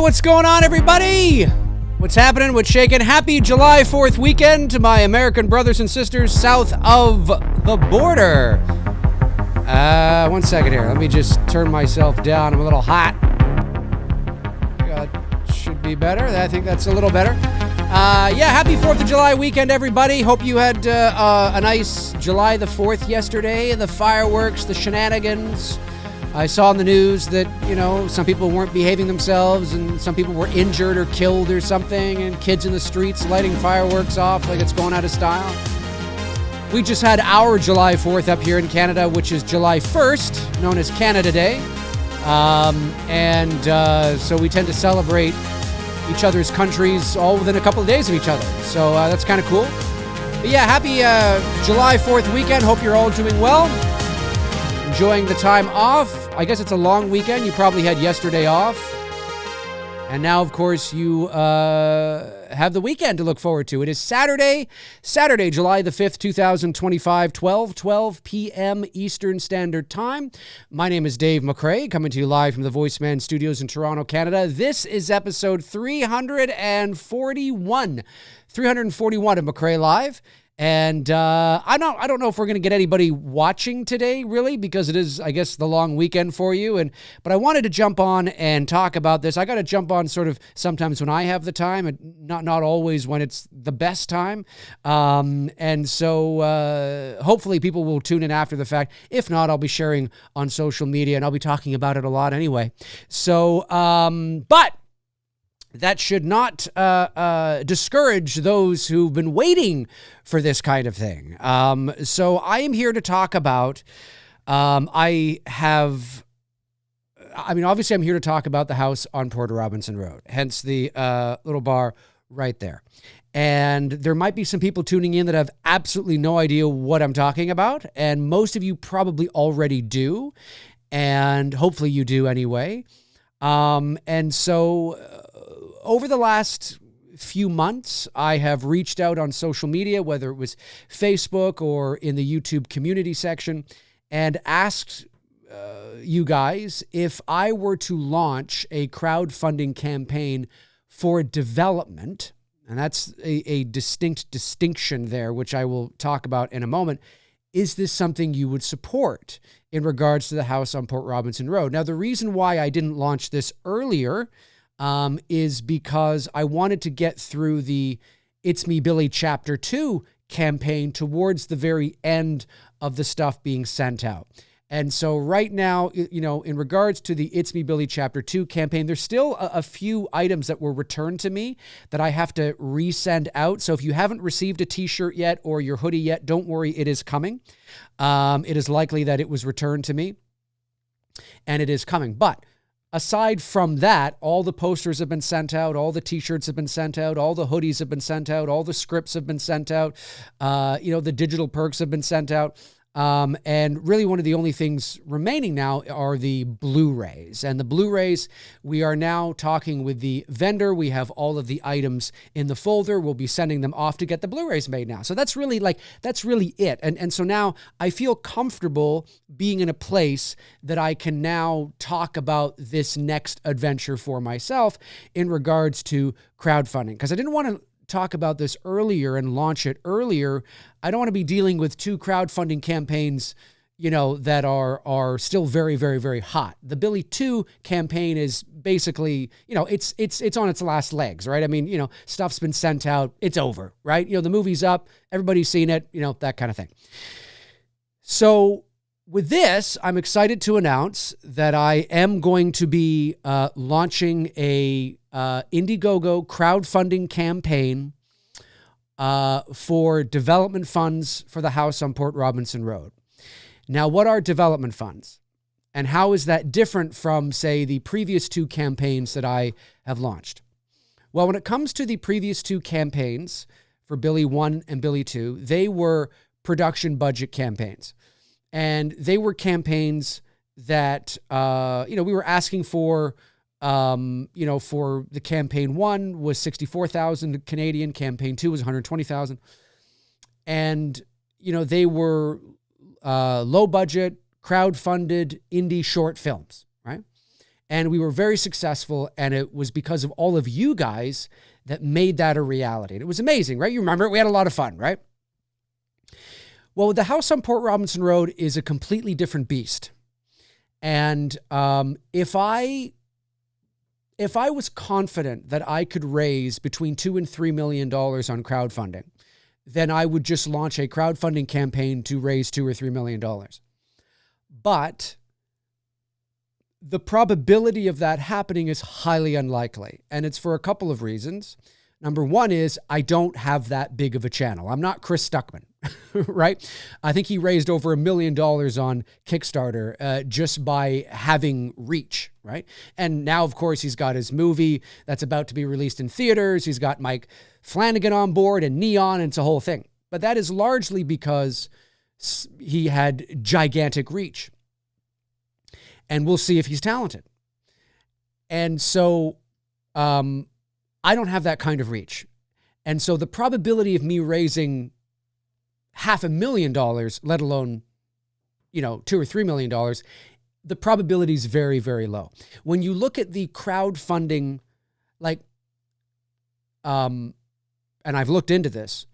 what's going on, everybody? What's happening? What's shaking? Happy July 4th weekend to my American brothers and sisters south of the border. 1 second here. Let me just turn myself down. I'm a little hot. Should be better. I think that's a little better. Happy 4th of July weekend, everybody. Hope you had a nice July the 4th yesterday. The fireworks, the shenanigans. I saw in the news that, some people weren't behaving themselves and some people were injured or killed or something, and kids in the streets lighting fireworks off like it's going out of style. We just had our July 4th up here in Canada, which is July 1st, known as Canada Day. So we tend to celebrate each other's countries all within a couple of days of each other. So that's kind of cool. But yeah, happy July 4th weekend. Hope you're all doing well. Enjoying the time off. I guess it's a long weekend. You probably had yesterday off. And now, of course, you have the weekend to look forward to. It is Saturday, July the 5th, 2025, 12 p.m. Eastern Standard Time. My name is Dave McRae, coming to you live from the Voiceman Studios in Toronto, Canada. This is episode 341 of McRae Live. And I don't know if we're going to get anybody watching today, really, because it is, I guess, the long weekend for you. But I wanted to jump on and talk about this. I got to jump on sort of sometimes when I have the time, and not always when it's the best time. So hopefully people will tune in after the fact. If not, I'll be sharing on social media, and I'll be talking about it a lot anyway. So, but that should not discourage those who've been waiting for this kind of thing. So I am here to talk about, obviously I'm here to talk about the house on Port Robinson Road, hence the little bar right there. And there might be some people tuning in that have absolutely no idea what I'm talking about. And most of you probably already do. And hopefully you do anyway. Over the last few months, I have reached out on social media, whether it was Facebook or in the YouTube community section, and asked you guys if I were to launch a crowdfunding campaign for development, and that's a distinct distinction there, which I will talk about in a moment. Is this something you would support in regards to the house on Port Robinson Road? Now, the reason why I didn't launch this earlier is because I wanted to get through the It's Me Billy Chapter 2 campaign towards the very end of the stuff being sent out. And so right now, in regards to the It's Me Billy Chapter 2 campaign, there's still a few items that were returned to me that I have to resend out. So if you haven't received a t-shirt yet or your hoodie yet, don't worry, it is coming. It is likely that it was returned to me, and it is coming. But aside from that, all the posters have been sent out, all the t-shirts have been sent out, all the hoodies have been sent out, all the scripts have been sent out, the digital perks have been sent out. And really one of the only things remaining now are the Blu-rays. And the Blu-rays, we are now talking with the vendor. We have all of the items in the folder. We'll be sending them off to get the Blu-rays made now. So that's really it. And so now I feel comfortable being in a place that I can now talk about this next adventure for myself in regards to crowdfunding. Because I didn't want to talk about this earlier and launch it earlier. I don't want to be dealing with two crowdfunding campaigns, that are still very, very, very hot. The Billy 2 campaign is basically, it's on its last legs, right? I mean, stuff's been sent out. It's over, right? The movie's up. Everybody's seen it, that kind of thing. So with this, I'm excited to announce that I am going to be launching a Indiegogo crowdfunding campaign for development funds for the house on Port Robinson Road. Now, what are development funds? And how is that different from, say, the previous two campaigns that I have launched? Well, when it comes to the previous two campaigns for Billy 1 and Billy 2, they were production budget campaigns. And they were campaigns that, we were asking for, for the campaign 1 was 64,000 Canadian, campaign 2 was 120,000. And, they were low budget, crowd-funded indie short films, right? And we were very successful, and it was because of all of you guys that made that a reality. And it was amazing, right? You remember it? We had a lot of fun, right? Well, the house on Port Robinson Road is a completely different beast. And if I was confident that I could raise between $2 and $3 million on crowdfunding, then I would just launch a crowdfunding campaign to raise $2 or $3 million. But the probability of that happening is highly unlikely. And it's for a couple of reasons. Number one is I don't have that big of a channel. I'm not Chris Stuckman, right? I think he raised over $1 million on Kickstarter just by having reach, right? And now, of course, he's got his movie that's about to be released in theaters. He's got Mike Flanagan on board and Neon, and it's a whole thing. But that is largely because he had gigantic reach. And we'll see if he's talented. And so I don't have that kind of reach. And so the probability of me raising $500,000, let alone, $2 or $3 million, the probability is very, very low. When you look at the crowdfunding, and I've looked into this,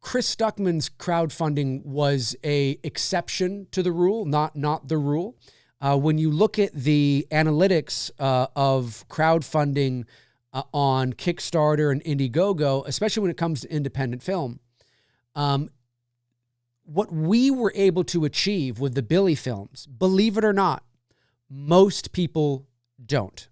Chris Stuckman's crowdfunding was a exception to the rule, not the rule. When you look at the analytics of crowdfunding on Kickstarter and Indiegogo, especially when it comes to independent film, what we were able to achieve with the Billy films, believe it or not, most people don't.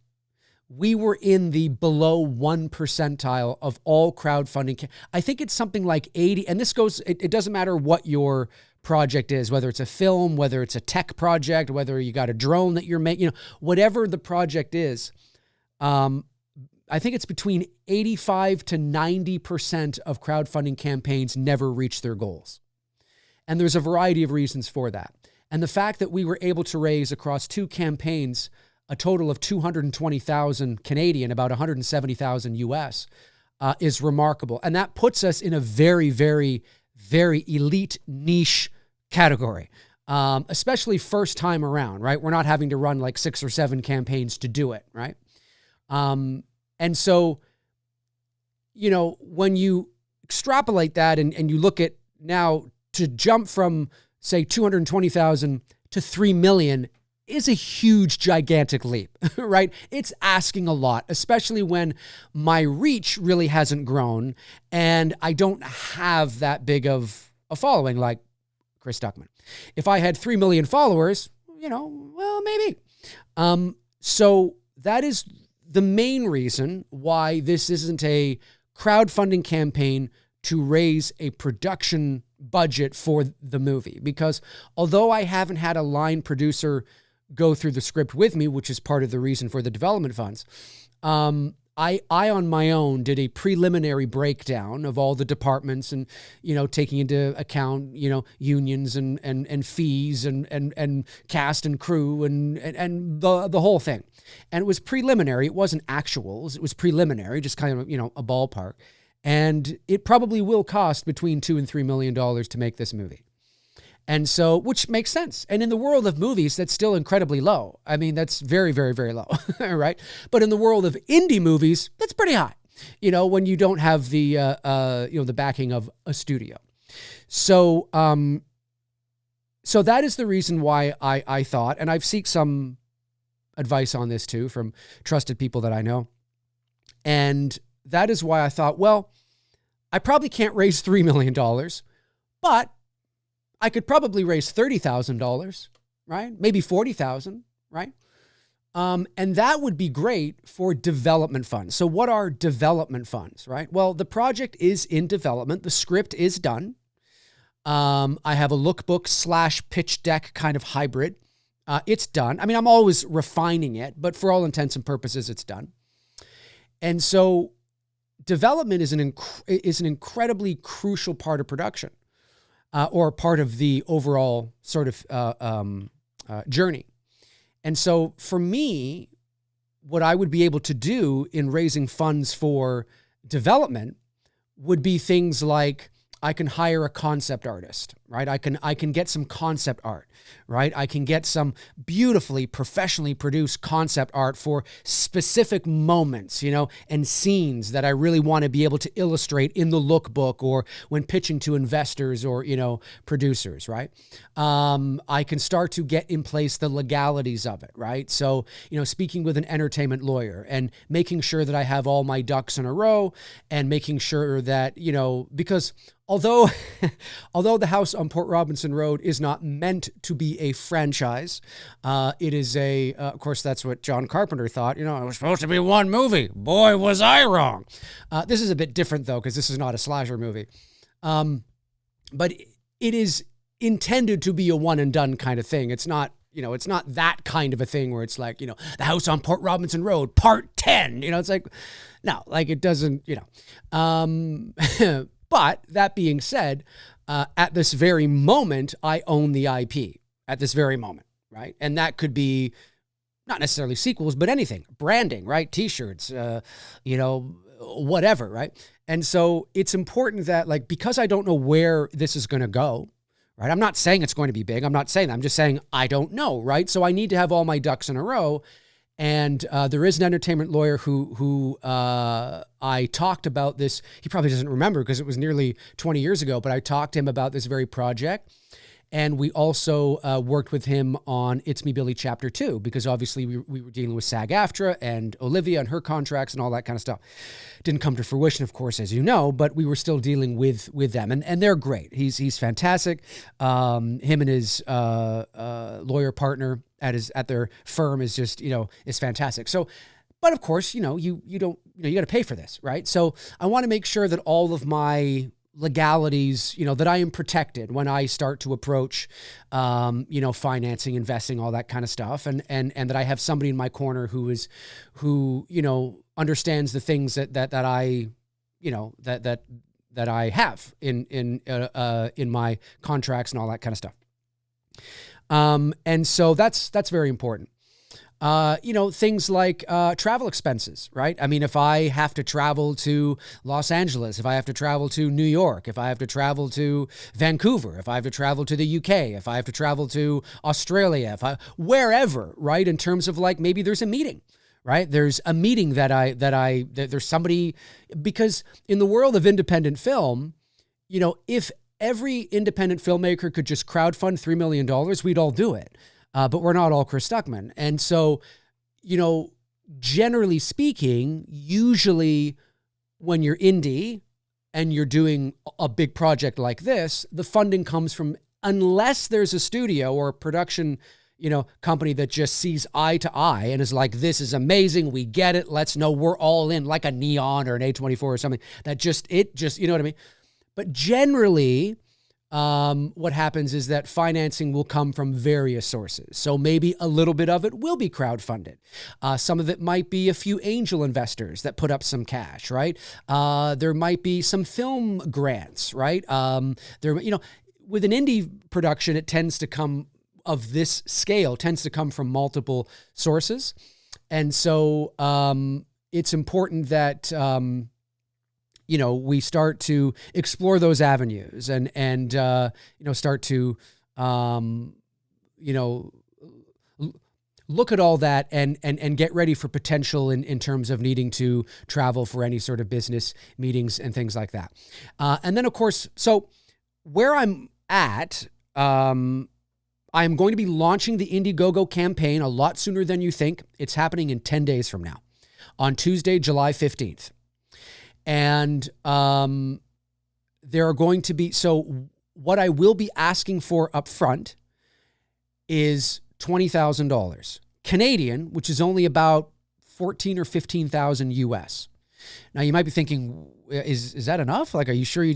We were in the below 1 percentile of all crowdfunding. I think it's something like 80, and this goes, it doesn't matter what your project is, whether it's a film, whether it's a tech project, whether you got a drone that you're making, whatever the project is, I think it's between 85 to 90% of crowdfunding campaigns never reach their goals. And there's a variety of reasons for that. And the fact that we were able to raise across 2 campaigns a total of 220,000 Canadian, about 170,000 US, is remarkable. And that puts us in a very, very, very elite niche category, especially first time around, right? We're not having to run like 6 or 7 campaigns to do it, right? And so, when you extrapolate that and you look at now to jump from, say, 220,000 to 3 million is a huge, gigantic leap, right? It's asking a lot, especially when my reach really hasn't grown and I don't have that big of a following like Chris Stuckman. If I had 3 million followers, well, maybe. So that is the main reason why this isn't a crowdfunding campaign to raise a production budget for the movie. Because although I haven't had a line producer go through the script with me, which is part of the reason for the development funds, I on my own did a preliminary breakdown of all the departments and, taking into account, unions and fees and cast and crew and the whole thing. And it was preliminary. It wasn't actuals. It was preliminary, just kind of, a ballpark. And it probably will cost between $2 and $3 million to make this movie. And so, which makes sense. And in the world of movies, that's still incredibly low. I mean, that's very, very, very low, right? But in the world of indie movies, that's pretty high, when you don't have the, the backing of a studio. So, so that is the reason why I thought, and I've sought some advice on this too from trusted people that I know. And that is why I thought, well, I probably can't raise $3 million, but I could probably raise $30,000, right? Maybe $40,000, right? And that would be great for development funds. So what are development funds, right? Well, the project is in development. The script is done. I have a lookbook / pitch deck kind of hybrid. It's done. I mean, I'm always refining it, but for all intents and purposes, it's done. And so development is an incredibly crucial part of production. Or part of the overall sort of journey. And so for me, what I would be able to do in raising funds for development would be things like I can hire a concept artist, right? I can get some concept art, right? I can get some beautifully professionally produced concept art for specific moments, and scenes that I really want to be able to illustrate in the lookbook or when pitching to investors or, producers, right? I can start to get in place the legalities of it, right? So, speaking with an entertainment lawyer and making sure that I have all my ducks in a row and making sure that, because although the house on Port Robinson Road is not meant to be a franchise, it is of course, that's what John Carpenter thought. It was supposed to be one movie. Boy, was I wrong. This is a bit different, though, because this is not a slasher movie. But it is intended to be a one and done kind of thing. It's not, it's not that kind of a thing where it's like, the house on Port Robinson Road, part 10. It's like, no, like it doesn't, But that being said, at this very moment, I own the IP at this very moment, right? And that could be not necessarily sequels, but anything, branding, right? T-shirts, whatever, right? And so it's important that, like, because I don't know where this is going to go, right? I'm not saying it's going to be big. I'm not saying that. I'm just saying I don't know, right? So I need to have all my ducks in a row. And there is an entertainment lawyer who I talked about this. He probably doesn't remember because it was nearly 20 years ago, but I talked to him about this very project. And we also worked with him on It's Me, Billy Chapter 2, because obviously we were dealing with SAG-AFTRA and Olivia and her contracts and all that kind of stuff. Didn't come to fruition, of course, as you know, but we were still dealing with them. And they're great. He's fantastic. Him and his lawyer partner at their firm is just, is fantastic. So, but of course, you got to pay for this, right? So I want to make sure that all of my legalities, that I am protected when I start to approach, financing, investing, all that kind of stuff. And that I have somebody in my corner who understands the things that I, that I have in my contracts and all that kind of stuff. And so that's very important. Things like travel expenses, right? I mean, if I have to travel to Los Angeles, if I have to travel to New York, if I have to travel to Vancouver, if I have to travel to the UK, if I have to travel to Australia, wherever, right? In terms of, like, maybe there's a meeting, right? There's a meeting that there's somebody, because in the world of independent film, if every independent filmmaker could just crowdfund $3 million, we'd all do it. But we're not all Chris Stuckman. And so, generally speaking, usually when you're indie and you're doing a big project like this, the funding comes from, unless there's a studio or a production, company that just sees eye to eye and is like, this is amazing, we get it, let's know, we're all in, like a Neon or an A24 or something, you know what I mean? But generally, what happens is that financing will come from various sources. So maybe a little bit of it will be crowdfunded. Some of it might be a few angel investors that put up some cash, right? There might be some film grants, right? With an indie production, it tends to come of this scale, tends to come from multiple sources. And so it's important that we start to explore those avenues and start to, look at all that and get ready for potential in terms of needing to travel for any sort of business meetings and things like that. And then, of course, so where I'm at, I'm going to be launching the Indiegogo campaign a lot sooner than you think. It's happening in 10 days from now, on Tuesday, July 15th. And there are going to be, so what I will be asking for up front is $20,000 Canadian, which is only about 14 or 15,000 US. Now you might be thinking, is that enough? Like, are you sure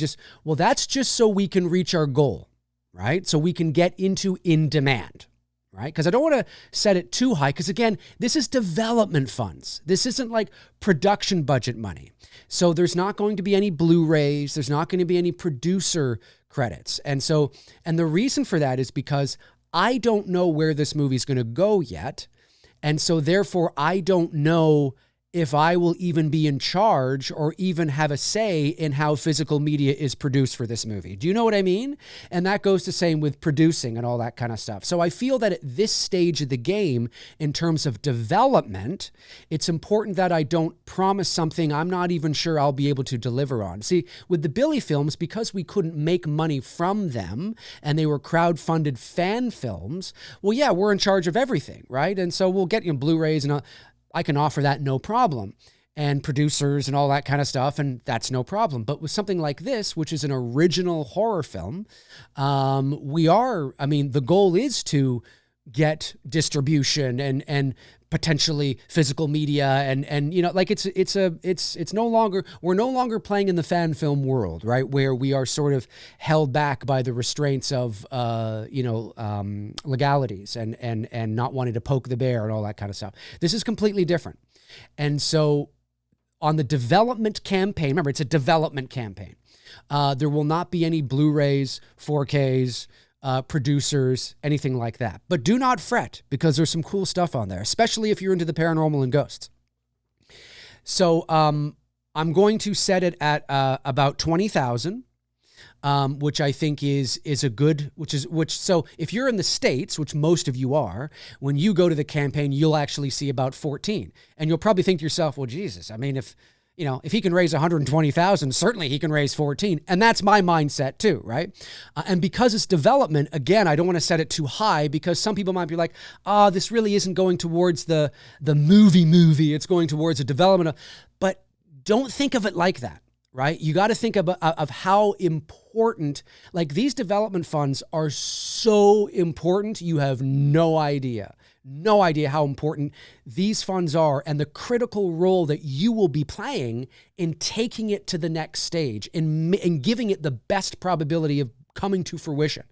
well, that's just so we can reach our goal, right? So we can get into in demand. Right? Because I don't want to set it too high, because again, this is development funds. This isn't like production budget money. So there's not going to be any Blu-rays. There's not going to be any producer credits. And the reason for that is because I don't know where this movie is going to go yet. And so therefore I don't know if I will even be in charge or even have a say in how physical media is produced for this movie. Do you know what I mean? And that goes the same with producing and all that kind of stuff. So I feel that at this stage of the game, in terms of development, it's important that I don't promise something I'm not even sure I'll be able to deliver on. See, with the Billy films, because we couldn't make money from them and they were crowdfunded fan films, well, yeah, we're in charge of everything, right? And so we'll get Blu-rays and I can offer that no problem, and producers and all that kind of stuff, and that's no problem. But with something like this, which is an original horror film, the goal is to get distribution and potentially physical media and like it's no longer, we're no longer playing in the fan film world, right? Where we are sort of held back by the restraints of legalities and not wanting to poke the bear and all that kind of stuff. This is completely different. And so on the development campaign, remember, it's a development campaign. There will not be any Blu-rays, 4Ks, producers, anything like that. But do not fret, because there's some cool stuff on there, especially if you're into the paranormal and ghosts. So I'm going to set it at about 20,000, which I think is a good, so if you're in the States, which most of you are, when you go to the campaign, you'll actually see about 14. And you'll probably think to yourself, well, Jesus, I mean, if he can raise 120,000, certainly he can raise 14. And that's my mindset too, right? And because it's development, again, I don't want to set it too high, because some people might be like, this really isn't going towards the movie. It's going towards a development. But don't think of it like that, right? You got to think of how important, like, these development funds are so important. You have no idea how important these funds are, and the critical role that you will be playing in taking it to the next stage, in giving it the best probability of coming to fruition.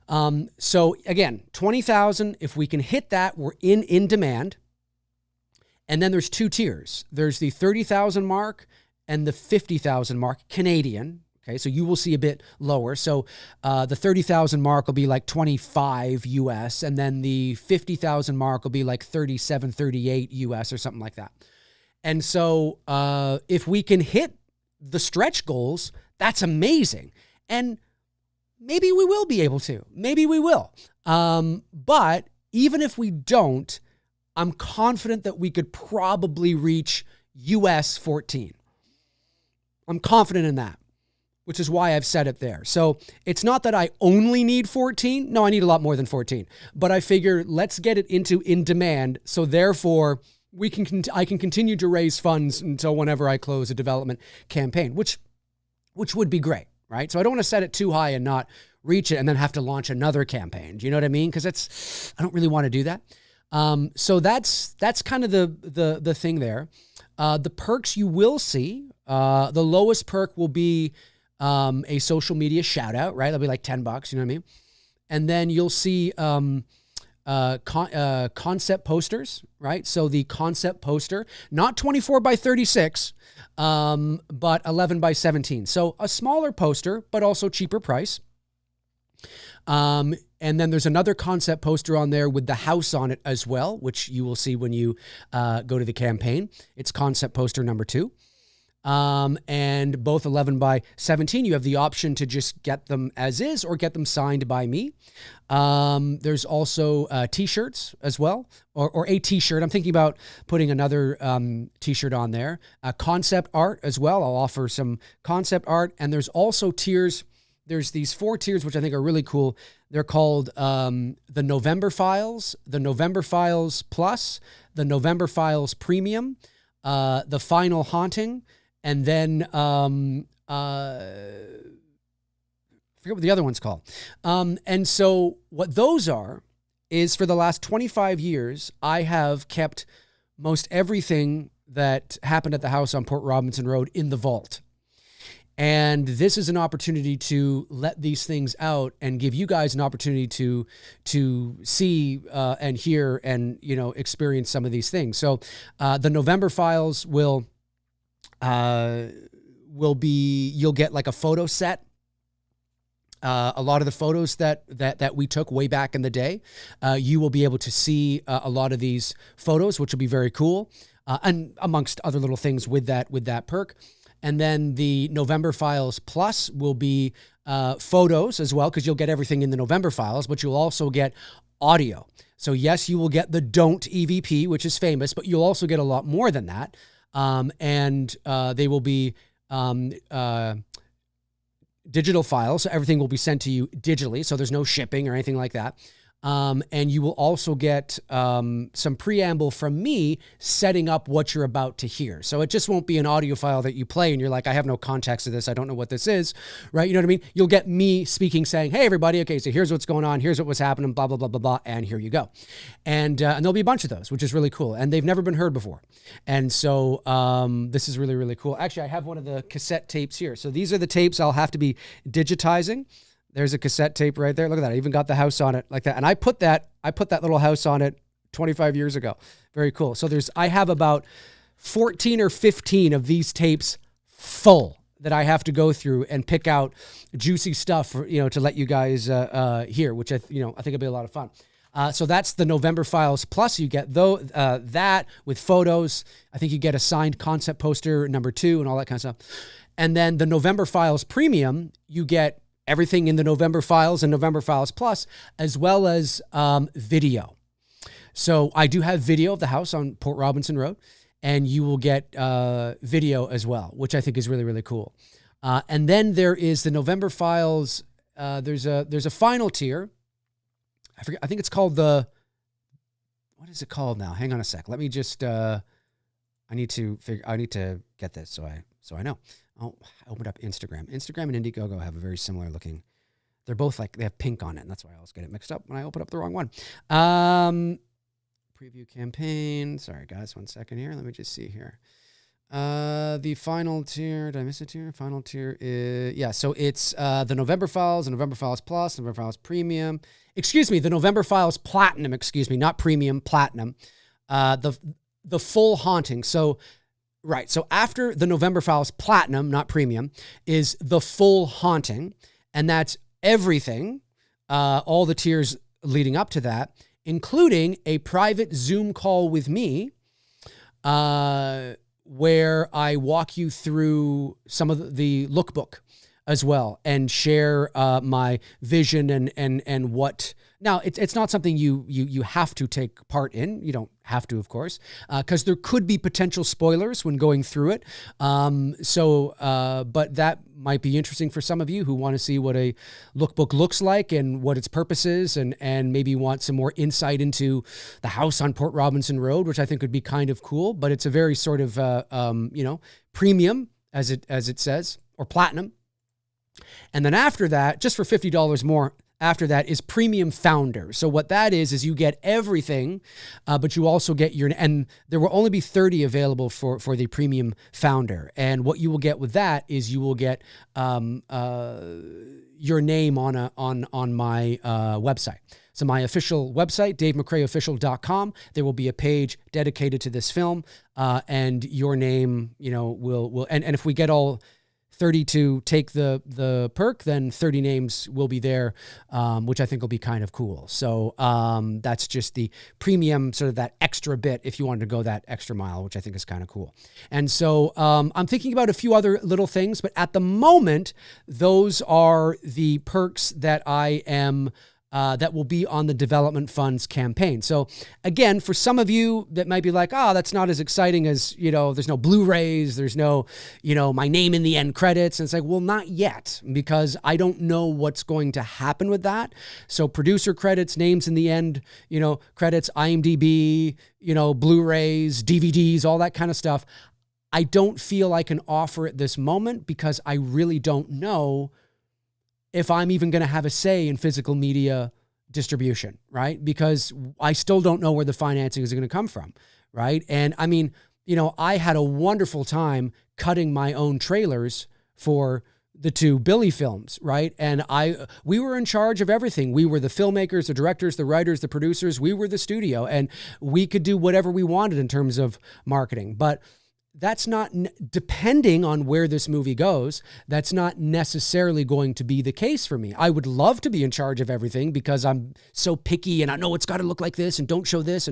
So again, 20,000, if we can hit that, we're in demand. And then there's two tiers. There's the 30,000 mark and the 50,000 mark, Canadian. Okay, so you will see a bit lower. So the 30,000 mark will be like 25 US, and then the 50,000 mark will be like 37, 38 US or something like that. And so if we can hit the stretch goals, that's amazing. And maybe we will be able to. Maybe we will. But even if we don't, I'm confident that we could probably reach US 14. I'm confident in that, which is why I've set it there. So it's not that I only need 14. No, I need a lot more than 14. But I figure let's get it in demand. So therefore, I can continue to raise funds until whenever I close a development campaign, which would be great, right? So I don't want to set it too high and not reach it and then have to launch another campaign. Do you know what I mean? Because I don't really want to do that. So that's kind of the thing there. The perks you will see, the lowest perk will be a social media shout out, right? That'll be like $10, you know what I mean? And then you'll see concept posters, right? So the concept poster, not 24 by 36, but 11 by 17. So a smaller poster, but also cheaper price. And then there's another concept poster on there with the house on it as well, which you will see when you go to the campaign. It's concept poster number 2. And both 11 by 17, you have the option to just get them as is or get them signed by me. There's also t-shirts as well, or a t-shirt. I'm thinking about putting another t-shirt on there. Concept art as well. I'll offer some concept art. And there's also tiers. There's these 4 tiers, which I think are really cool. They're called the November Files, the November Files Plus, the November Files Premium, the Final Haunting, and then I forget what the other one's called. And so what those are is, for the last 25 years, I have kept most everything that happened at the house on Port Robinson Road in the vault. And this is an opportunity to let these things out and give you guys an opportunity to see and hear and, experience some of these things. So the November Files will be, you'll get like a photo set. A lot of the photos that we took way back in the day, you will be able to see a lot of these photos, which will be very cool. and amongst other little things with that perk. And then the November Files Plus will be photos as well, because you'll get everything in the November Files, but you'll also get audio. So yes, you will get the Don't EVP, which is famous, but you'll also get a lot more than that. And they will be digital files. So everything will be sent to you digitally. So there's no shipping or anything like that. And you will also get some preamble from me setting up what you're about to hear. So it just won't be an audio file that you play and you're like, I have no context to this. I don't know what this is, right? You know what I mean? You'll get me speaking, saying, hey, everybody, okay, so here's what's going on. Here's what was happening, blah, blah, blah, blah, blah, and here you go. And there'll be a bunch of those, which is really cool. And they've never been heard before. And so this is really, really cool. Actually, I have one of the cassette tapes here. So these are the tapes I'll have to be digitizing. There's a cassette tape right there. Look at that. I even got the house on it like that. And I put that little house on it 25 years ago. Very cool. So I have about 14 or 15 of these tapes full that I have to go through and pick out juicy stuff for, to let you guys hear, which I think it'll be a lot of fun. So that's the November Files Plus. You get that with photos. I think you get a signed concept poster number 2 and all that kind of stuff. And then the November Files Premium, you get everything in the November Files and November Files Plus, as well as video. So I do have video of the house on Port Robinson Road, and you will get video as well, which I think is really, really cool. And then there is the November Files. There's a final tier. I forget. I think it's called what is it called now? Hang on a sec. Let me just. I need to get this so I know. Oh, I opened up Instagram. Instagram and Indiegogo have a very similar looking. They're both they have pink on it, and that's why I always get it mixed up when I open up the wrong one. Preview campaign. Sorry, guys, 1 second here. Let me just see here. The final tier. Did I miss a tier? Final tier is so it's the November Files, the November Files Plus, November Files Premium. Excuse me, the November Files Platinum. Excuse me, not Premium, Platinum. The full haunting. So. Right. So after the November Files Platinum, not Premium, is the full haunting. And that's everything, all the tiers leading up to that, including a private Zoom call with me, where I walk you through some of the lookbook as well and share my vision and what. Now, it's not something you have to take part in. You don't have to, of course, because there could be potential spoilers when going through it. But that might be interesting for some of you who want to see what a lookbook looks like and what its purpose is, and maybe want some more insight into the house on Port Robinson Road, which I think would be kind of cool. But it's a very sort of premium, as it says, or platinum. And then after that, just for $50 more, after that is Premium Founder. So what that is you get everything, but you also get and there will only be 30 available for the Premium Founder. And what you will get with that is you will get your name on my website. So my official website, DaveMcRaeOfficial.com, there will be a page dedicated to this film, and your name, will and if we get all 30 to take the perk, then 30 names will be there, which I think will be kind of cool. So that's just the premium, sort of that extra bit if you wanted to go that extra mile, which I think is kind of cool. And so I'm thinking about a few other little things, but at the moment, those are the perks that I am that will be on the development funds campaign. So again, for some of you that might be like, that's not as exciting as, there's no Blu-rays, there's no, my name in the end credits. And it's like, well, not yet, because I don't know what's going to happen with that. So producer credits, names in the end, credits, IMDb, Blu-rays, DVDs, all that kind of stuff. I don't feel I can offer at this moment because I really don't know if I'm even going to have a say in physical media distribution, right? Because I still don't know where the financing is going to come from, right? And I mean, I had a wonderful time cutting my own trailers for the 2 Billy films, right? And we were in charge of everything. We were the filmmakers, the directors, the writers, the producers. We were the studio, and we could do whatever we wanted in terms of marketing. But that's not, depending on where this movie goes, that's not necessarily going to be the case for me. I would love to be in charge of everything because I'm so picky and I know it's got to look like this and don't show this.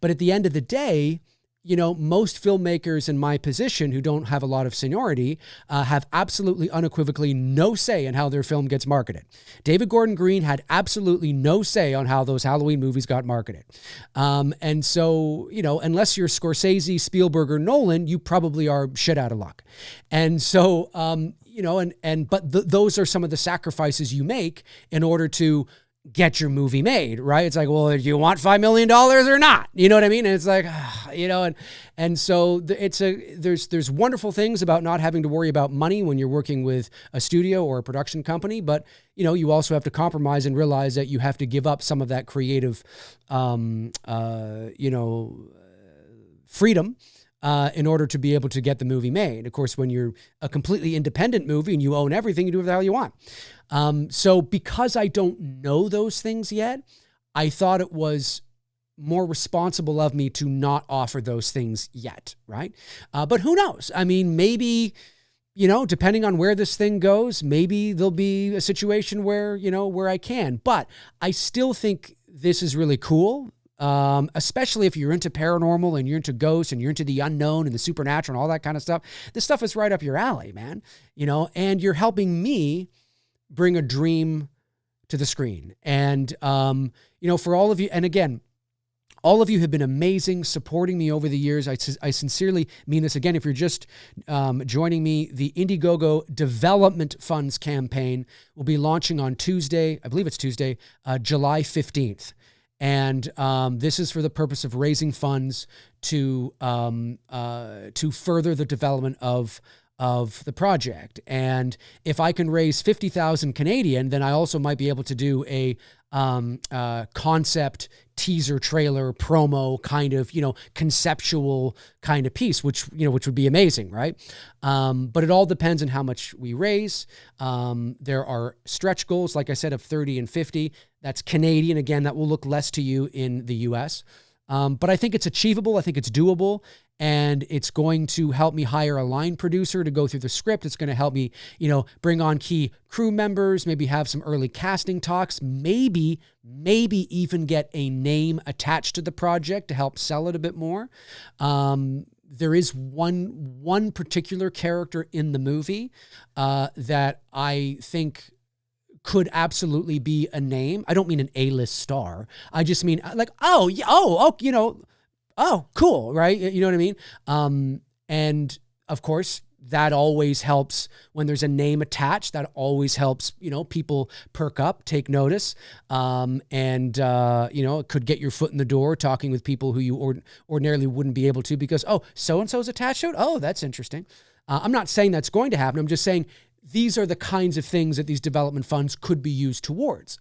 But at the end of the day, most filmmakers in my position who don't have a lot of seniority have absolutely unequivocally no say in how their film gets marketed. David Gordon Green had absolutely no say on how those Halloween movies got marketed. And so, unless you're Scorsese, Spielberg, or Nolan, you probably are shit out of luck. And so, those are some of the sacrifices you make in order to get your movie made, right? It's like, well, do you want $5 million or not? You know what I mean? And it's like, and so there's wonderful things about not having to worry about money when you're working with a studio or a production company, but you also have to compromise and realize that you have to give up some of that creative, freedom in order to be able to get the movie made. Of course, when you're a completely independent movie and you own everything, you do whatever the hell you want. So because I don't know those things yet, I thought it was more responsible of me to not offer those things yet, right? But who knows? I mean, maybe, depending on where this thing goes, maybe there'll be a situation where, where I can. But I still think this is really cool. Especially if you're into paranormal and you're into ghosts and you're into the unknown and the supernatural and all that kind of stuff. This stuff is right up your alley, man. And you're helping me bring a dream to the screen. And, for all of you, and again, all of you have been amazing, supporting me over the years. I sincerely mean this. Again, if you're just joining me, the Indiegogo Development Funds campaign will be launching on Tuesday. I believe it's Tuesday, July 15th. And this is for the purpose of raising funds to further the development of the project. And if I can raise 50,000 Canadian, then I also might be able to do a concept teaser trailer promo kind of, conceptual kind of piece, which would be amazing, right? But it all depends on how much we raise. There are stretch goals, like I said, of 30 and 50. That's Canadian. Again, that will look less to you in the US. But I think it's achievable. I think it's doable. And it's going to help me hire a line producer to go through the script. It's going to help me, bring on key crew members, maybe have some early casting talks, maybe even get a name attached to the project to help sell it a bit more. There is one particular character in the movie that I think could absolutely be a name. I don't mean an A-list star. I just mean like, oh, cool, right? You know what I mean? And of course, that always helps when there's a name attached. That always helps, people perk up, take notice. It could get your foot in the door talking with people who you ordinarily wouldn't be able to because, so-and-so's attached to it? Oh, that's interesting. I'm not saying that's going to happen. I'm just saying these are the kinds of things that these development funds could be used towards.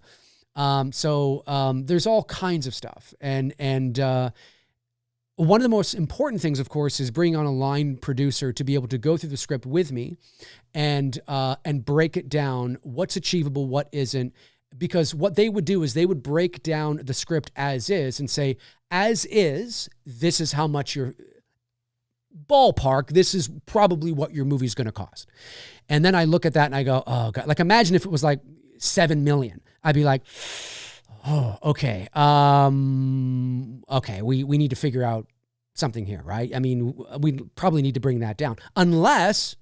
There's all kinds of stuff. And one of the most important things, of course, is bringing on a line producer to be able to go through the script with me and break it down, what's achievable, what isn't. Because what they would do is they would break down the script as is and say, as is, this is how much your ballpark, this is probably what your movie's going to cost. And then I look at that and I go, oh God, like imagine if it was like 7 million. I'd be like, oh, okay. We need to figure out something here, right? I mean, we probably need to bring that down unless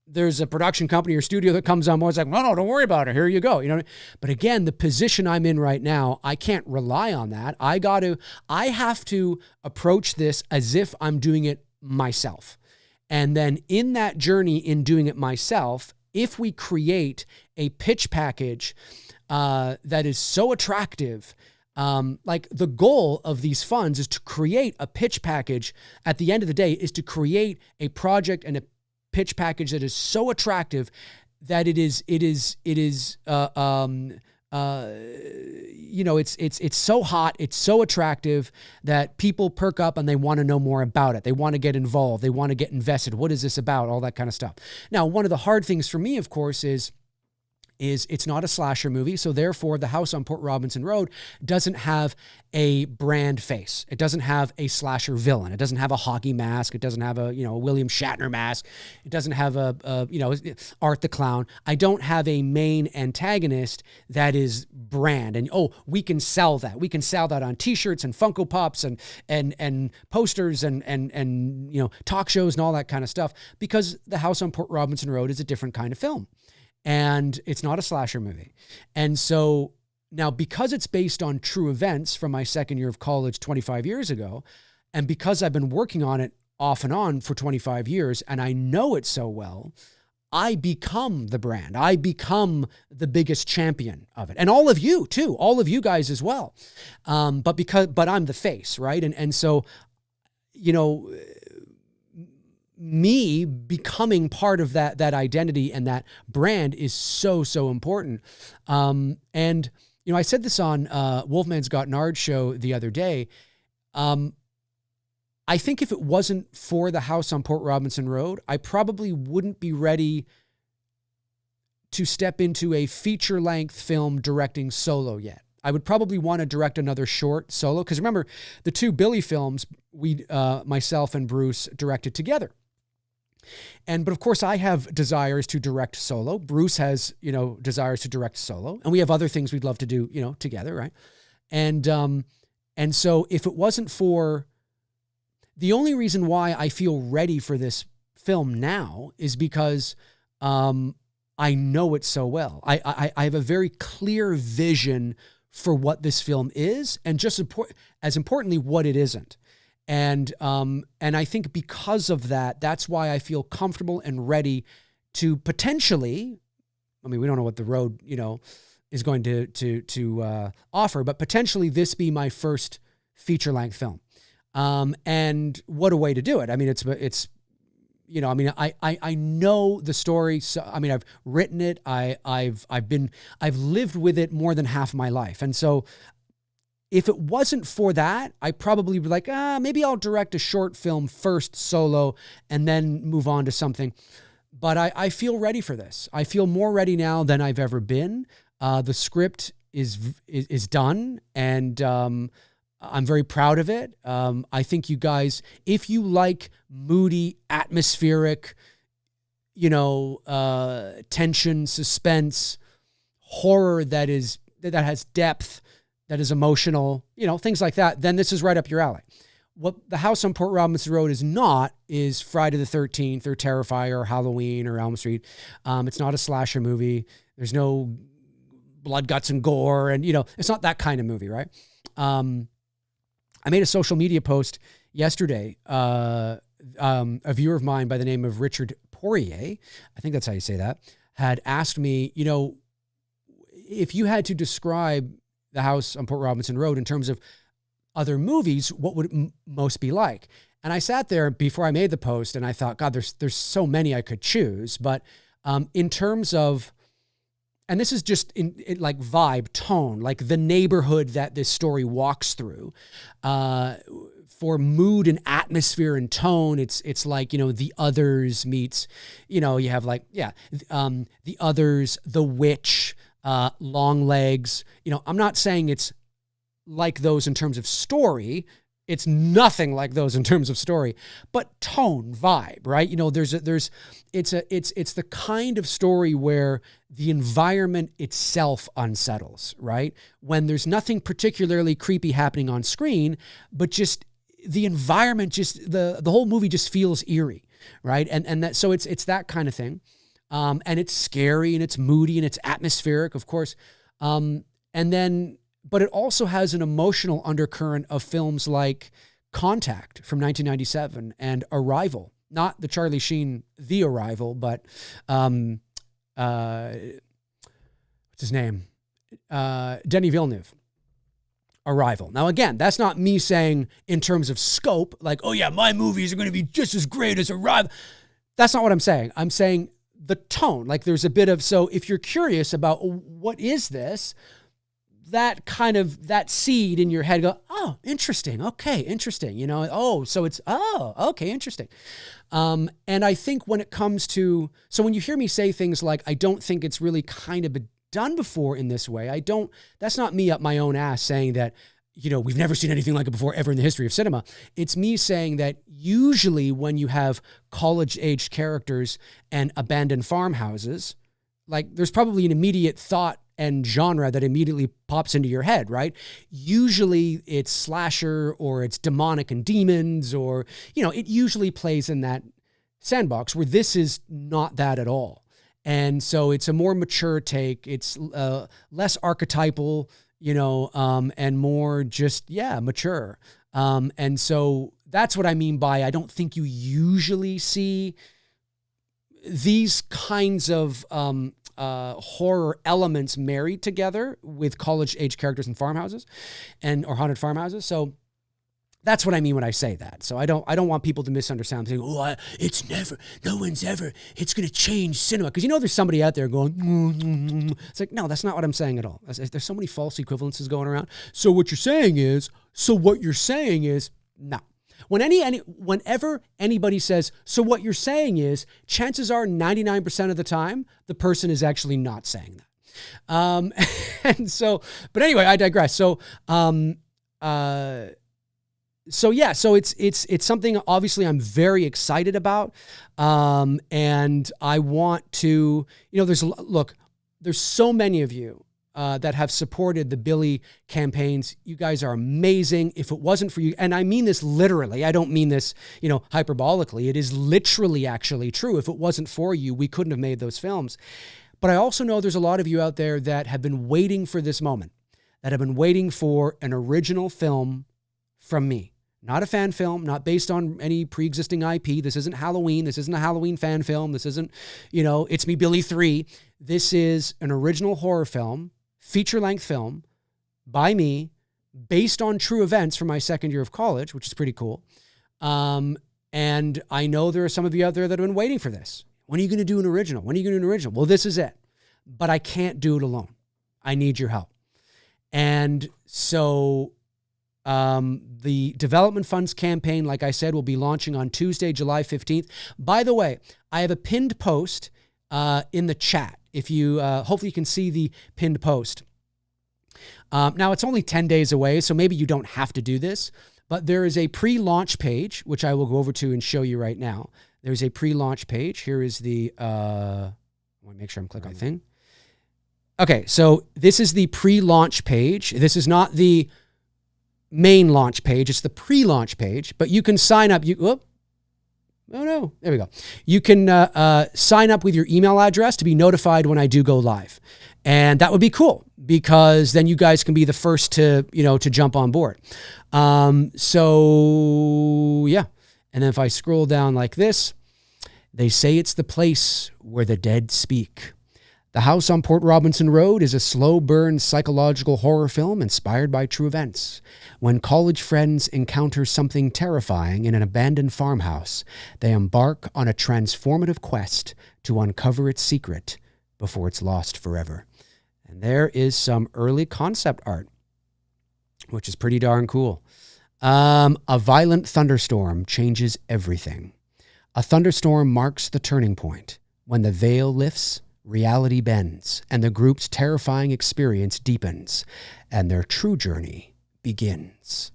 there's a production company or studio that comes on board. It's like, no, don't worry about it. Here you go. But again, the position I'm in right now, I can't rely on that. I have to approach this as if I'm doing it myself. And then in that journey, in doing it myself, if we create a pitch package that is so attractive, like the goal of these funds is to create a pitch package at the end of the day is to create a project and a pitch package that is so attractive that it's so hot, it's so attractive that people perk up and they want to know more about it. They want to get involved. They want to get invested. What is this about? All that kind of stuff. Now, one of the hard things for me, of course, is is it's not a slasher movie. So therefore, The House on Port Robinson Road doesn't have a brand face. It doesn't have a slasher villain. It doesn't have a hockey mask. It doesn't have a William Shatner mask. It doesn't have a Art the Clown. I don't have a main antagonist that is brand. And we can sell that. We can sell that on T-shirts and Funko Pops and posters and talk shows and all that kind of stuff, because The House on Port Robinson Road is a different kind of film. And it's not a slasher movie. And so now, because it's based on true events from my second year of college 25 years ago, and because I've been working on it off and on for 25 years, and I know it so well, I become the brand. I become the biggest champion of it. And all of you too, all of you guys as well. But I'm the face, right? And so, me becoming part of that identity and that brand is so, so important. And I said this on Wolfman's Got Nard show the other day. I think if it wasn't for The House on Port Robinson Road, I probably wouldn't be ready to step into a feature-length film directing solo yet. I would probably want to direct another short solo, because remember, the two Billy films, myself and Bruce directed together. But of course, I have desires to direct solo. Bruce has, desires to direct solo, and we have other things we'd love to do, together, right? And so if it wasn't for the only reason why I feel ready for this film now is because I know it so well. I have a very clear vision for what this film is, and just as importantly, what it isn't. And I think because of that, that's why I feel comfortable and ready to potentially, we don't know what the road, is going to offer, but potentially this be my first feature-length film. And what a way to do it. It's I know the story. So, I've written it. I've lived with it more than half my life. And so if it wasn't for that, I probably would be like, maybe I'll direct a short film first solo and then move on to something. But I feel ready for this. I feel more ready now than I've ever been. The script is done, and I'm very proud of it. I think you guys, if you like moody, atmospheric, tension, suspense, horror that has depth, that is emotional, things like that, then this is right up your alley. What The House on Port Robinson Road is not is Friday the 13th or Terrifier or Halloween or Elm Street. It's not a slasher movie. There's no blood, guts, and gore. And, it's not that kind of movie, right? I made a social media post yesterday. A viewer of mine by the name of Richard Poirier, I think that's how you say that, had asked me, if you had to describe The House on Port Robinson Road in terms of other movies, what would it most be like? And I sat there before I made the post and I thought, God, there's so many I could choose. But in terms of, and this is just in like vibe, tone, like the neighborhood that this story walks through, for mood and atmosphere and tone, it's like, The Others meets, you have The Others, The Witch, Long Legs. I'm not saying it's like those in terms of story. It's nothing like those in terms of story, but tone, vibe, right? It's the kind of story where the environment itself unsettles, right? When there's nothing particularly creepy happening on screen, but just the environment, just the whole movie just feels eerie, right? And that, so it's that kind of thing. And it's scary and it's moody and it's atmospheric, of course. But it also has an emotional undercurrent of films like Contact from 1997 and Arrival, not the Charlie Sheen, The Arrival, but, what's his name? Denis Villeneuve. Arrival. Now, again, that's not me saying in terms of scope, like, oh yeah, my movies are going to be just as great as Arrival. That's not what I'm saying. I'm saying the tone, like there's a bit of, so if you're curious about what is this, that kind of, that seed in your head go, oh, interesting. Okay, interesting. You know, oh, so it's, oh, okay, interesting. And I think when it comes to, so when you hear me say things like, I don't think it's really kind of been done before in this way, that's not me up my own ass saying that, you know, we've never seen anything like it before ever in the history of cinema. It's me saying that usually when you have college-aged characters and abandoned farmhouses, like there's probably an immediate thought and genre that immediately pops into your head, right? Usually it's slasher or it's demonic and demons, or, you know, it usually plays in that sandbox, where this is not that at all. And so it's a more mature take. It's less archetypal, you know, and more just, mature. And so that's what I mean by, I don't think you usually see these kinds of horror elements married together with college-age characters in farmhouses or haunted farmhouses. So that's what I mean when I say that. So I don't want people to misunderstand, saying, oh, it's going to change cinema. Because, you know, there's somebody out there going, it's like, no, that's not what I'm saying at all. There's so many false equivalences going around. So what you're saying is, no. Whenever anybody says, so what you're saying is, chances are 99% of the time, the person is actually not saying that. And so, but anyway, I digress. So it's something obviously I'm very excited about. And I want to, you know, there's so many of you that have supported the Billy campaigns. You guys are amazing. If it wasn't for you, and I mean this literally, I don't mean this, you know, hyperbolically. It is literally actually true. If it wasn't for you, we couldn't have made those films. But I also know there's a lot of you out there that have been waiting for this moment, that have been waiting for an original film from me. Not a fan film, not based on any pre-existing IP. This isn't Halloween. This isn't a Halloween fan film. This isn't, you know, It's Me, Billy 3. This is an original horror film, feature-length film by me, based on true events from my second year of college, which is pretty cool. And I know there are some of you out there that have been waiting for this. When are you going to do an original? When are you going to do an original? Well, this is it. But I can't do it alone. I need your help. And so the Development Funds campaign, like I said, will be launching on Tuesday, July 15th. By the way, I have a pinned post in the chat. If you, hopefully you can see the pinned post. Now it's only 10 days away, so maybe you don't have to do this, but there is a pre-launch page, which I will go over to and show you right now. There's a pre-launch page. Here is the, I want to make sure I'm clicking the thing. Okay, so this is the pre-launch page. This is not the main launch page. It's the pre-launch page, but you can sign up. Oh no, there we go. You can sign up with your email address to be notified when I do go live. And that would be cool, because then you guys can be the first to, you know, to jump on board. So yeah. And then if I scroll down like this, they say it's the place where the dead speak. The House on Port Robinson Road is a slow burn psychological horror film inspired by true events. When college friends encounter something terrifying in an abandoned farmhouse, they embark on a transformative quest to uncover its secret before it's lost forever. And there is some early concept art, which is pretty darn cool. A violent thunderstorm changes everything. A thunderstorm marks the turning point. When the veil lifts, reality bends, and the group's terrifying experience deepens, and their true journey begins.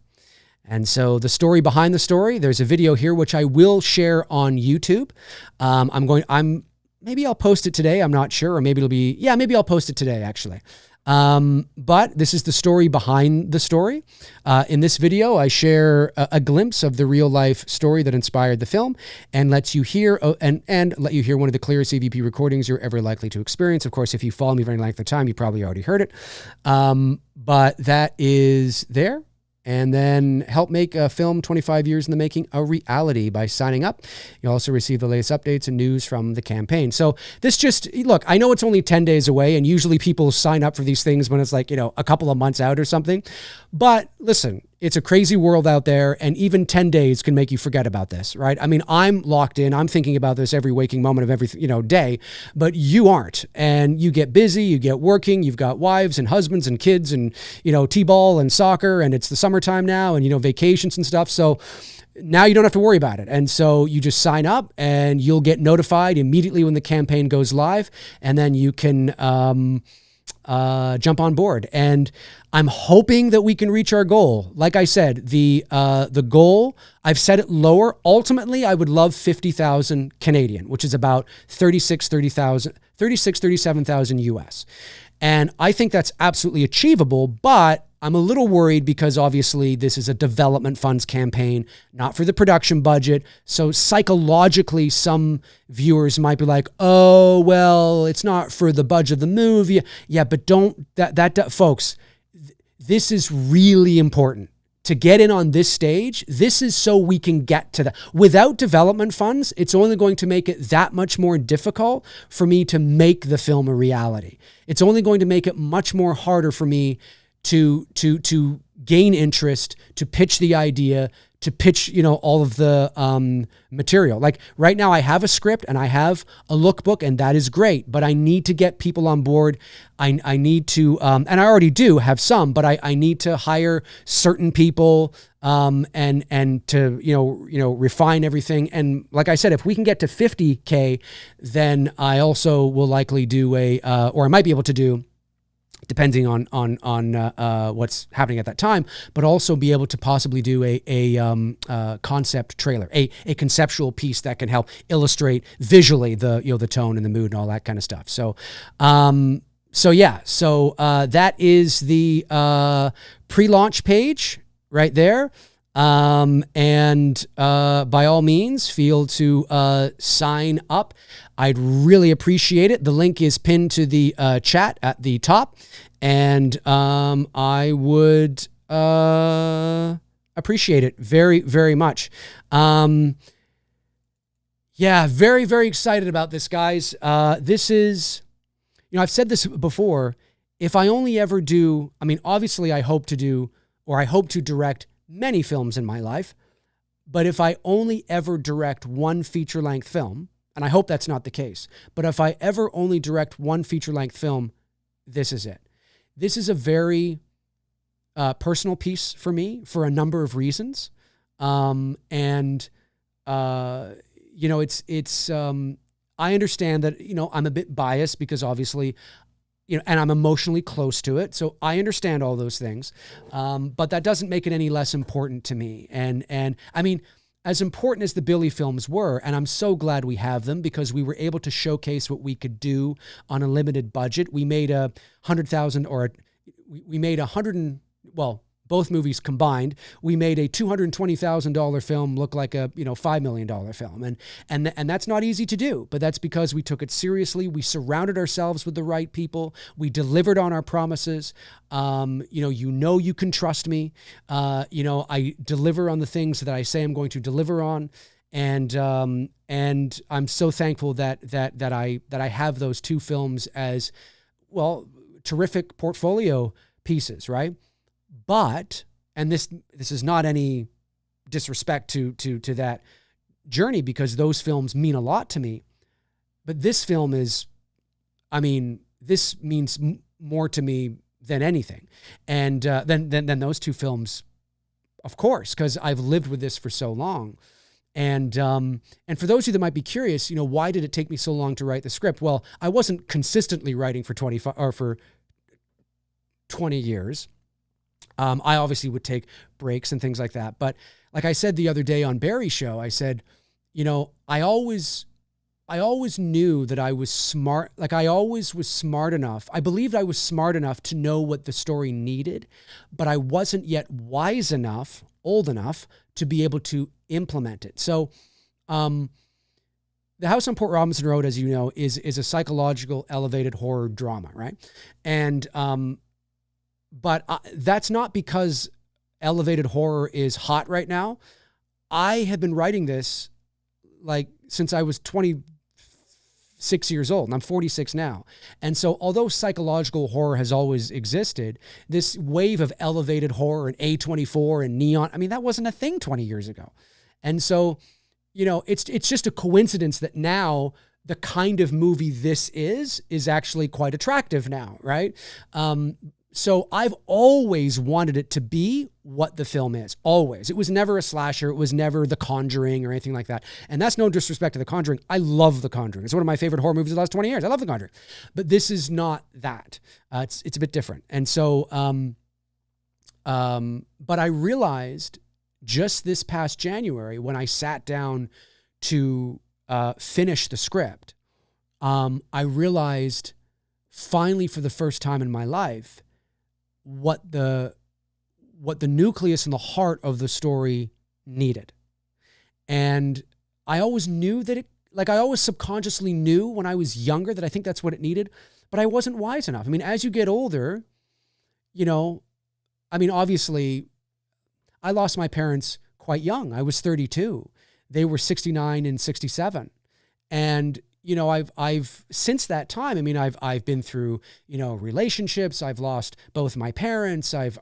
And so the story behind the story, there's a video here which I will share on YouTube. Maybe I'll post it today. I'm not sure, or maybe maybe I'll post it today actually. But this is the story behind the story. In this video, I share a glimpse of the real life story that inspired the film, and lets you hear and let you hear one of the clearest EVP recordings you're ever likely to experience. Of course, if you follow me for any length of time, you probably already heard it. But that is there. And then help make a film 25 years in the making a reality by signing up. You'll also receive the latest updates and news from the campaign. So this just, look, I know it's only 10 days away, and usually people sign up for these things when it's like, you know, a couple of months out or something. But listen, It's a crazy world out there, and even 10 days can make you forget about this, right? I mean, I'm locked in. I'm thinking about this every waking moment of every, day, but you aren't. And you get busy, you get working, you've got wives and husbands and kids and, t-ball and soccer, and it's the summertime now and, vacations and stuff. So now you don't have to worry about it. And so you just sign up and you'll get notified immediately when the campaign goes live, and then you can jump on board. And I'm hoping that we can reach our goal. Like I said, the goal, I've set it lower. Ultimately, I would love 50,000 Canadian, which is about 37,000 US. And I think that's absolutely achievable, but I'm a little worried because obviously this is a development funds campaign, not for the production budget. So psychologically, some viewers might be like, oh, well, it's not for the budget of the movie. Yeah, but folks, this is really important. To get in on this stage, this is so we can get to that. Without development funds, it's only going to make it that much more difficult for me to make the film a reality. It's only going to make it much more harder for me to gain interest, to pitch the idea, to pitch, all of the material. Like right now I have a script and I have a lookbook, and that is great, but I need to get people on board. I need to, and I already do have some, but I need to hire certain people and to, refine everything. And like I said, if we can get to 50K, then I also will likely do or I might be able to do, depending on what's happening at that time, but also be able to possibly do a concept trailer, a conceptual piece that can help illustrate visually the tone and the mood and all that kind of stuff. So that is the pre-launch page right there. And by all means, feel to sign up. I'd really appreciate it. The link is pinned to the chat at the top, and I would appreciate it very, very much. Very, very excited about this, guys. This is, I've said this before. If I only ever do, obviously I hope to direct many films in my life, but if I only ever direct one feature-length film, and I hope that's not the case, but if I ever only direct one feature-length film, this is it. This is a very personal piece for me for a number of reasons. It's I understand that, I'm a bit biased because obviously, and I'm emotionally close to it. So I understand all those things. But that doesn't make it any less important to me. And as important as the Billy films were, and I'm so glad we have them because we were able to showcase what we could do on a limited budget. We made both movies combined, we made a $220,000 film look like a $5 million film, and that's not easy to do. But that's because we took it seriously. We surrounded ourselves with the right people. We delivered on our promises. You can trust me. I deliver on the things that I say I'm going to deliver on, and I'm so thankful that I have those two films as well, terrific portfolio pieces, right? But, and this is not any disrespect to that journey, because those films mean a lot to me. But this film is, this means more to me than anything, and than those two films, of course, because I've lived with this for so long. And for those of you that might be curious, why did it take me so long to write the script? Well, I wasn't consistently writing for 20 years. I obviously would take breaks and things like that. But like I said the other day on Barry's show, I said, I always knew that I was smart. Like I always was smart enough. I believed I was smart enough to know what the story needed, but I wasn't yet wise enough, old enough to be able to implement it. So, The House on Port Robinson Road, as you know, is a psychological elevated horror drama, right? And, but that's not because elevated horror is hot right now. I have been writing this like since I was 26 6 years old, and I'm 46 now. And so although psychological horror has always existed, this wave of elevated horror and A24 and Neon, I mean, that wasn't a thing 20 years ago. And so, you know, it's just a coincidence that now the kind of movie this is actually quite attractive now, right? So I've always wanted it to be what the film is, always. It was never a slasher. It was never The Conjuring or anything like that. And that's no disrespect to The Conjuring. I love The Conjuring. It's one of my favorite horror movies of the last 20 years. I love The Conjuring. But this is not that. It's a bit different. And so, but I realized just this past January when I sat down to finish the script, I realized finally for the first time in my life what the nucleus and the heart of the story needed. And I always knew that I always subconsciously knew when I was younger that I think that's what it needed, but I wasn't wise enough. I mean, as you get older, you know, I mean, obviously I lost my parents quite young. I was 32. They were 69 and 67. And you know, I've since that time, I mean, I've been through, you know, relationships. I've lost both my parents. I've,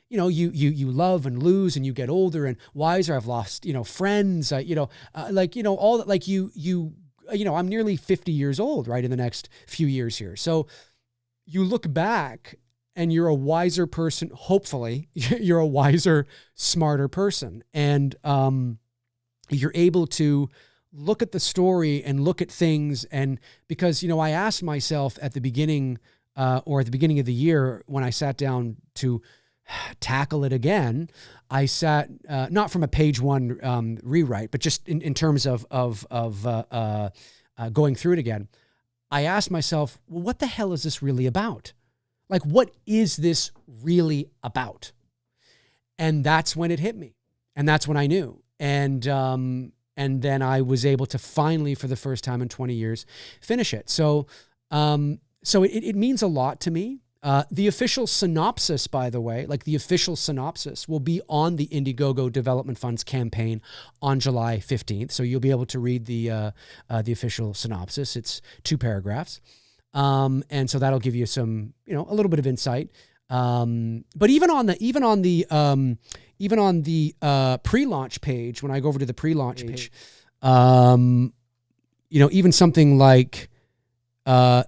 you know, you love and lose and you get older and wiser. I've lost, you know, friends, you know, like, you know, all that, like you know, I'm nearly 50 years old, right, in the next few years here. So you look back and you're a wiser person. Hopefully you're a wiser, smarter person. And, you're able to look at the story and look at things. And because, you know, I asked myself at the beginning or at the beginning of the year, when I sat down to tackle it again, I sat, not from a page one rewrite, but just in terms of going through it again. I asked myself, well, what the hell is this really about? Like, what is this really about? And that's when it hit me. And that's when I knew. And then I was able to finally, for the first time in 20 years, finish it. So, it means a lot to me. The official synopsis, by the way, like the official synopsis will be on the Indiegogo Development Fund's campaign on July 15th. So you'll be able to read the official synopsis. It's 2 paragraphs. And so that'll give you some, you know, a little bit of insight. But even on the pre-launch page, when I go over to the pre-launch page, you know, even something like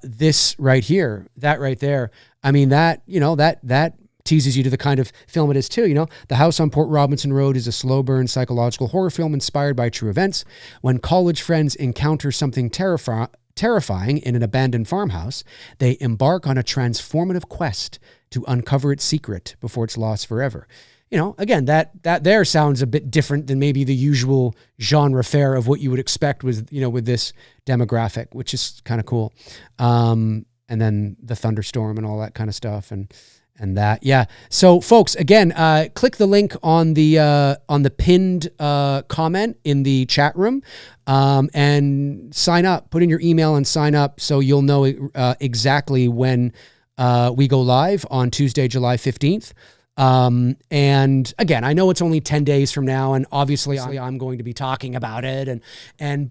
this right here, that right there, I mean, that, you know, that teases you to the kind of film it is too. You know, The House on Port Robinson Road is a slow burn psychological horror film inspired by true events. When college friends encounter something terrifying in an abandoned farmhouse, they embark on a transformative quest to uncover its secret before it's lost forever. You know, again, that there sounds a bit different than maybe the usual genre fare of what you would expect with, you know, with this demographic, which is kind of cool. And then the thunderstorm and all that kind of stuff and that, yeah. So folks, again, click the link on the pinned comment in the chat room, and sign up. Put in your email and sign up so you'll know exactly when we go live on Tuesday, July 15th. And again, I know it's only 10 days from now, and obviously I'm going to be talking about it.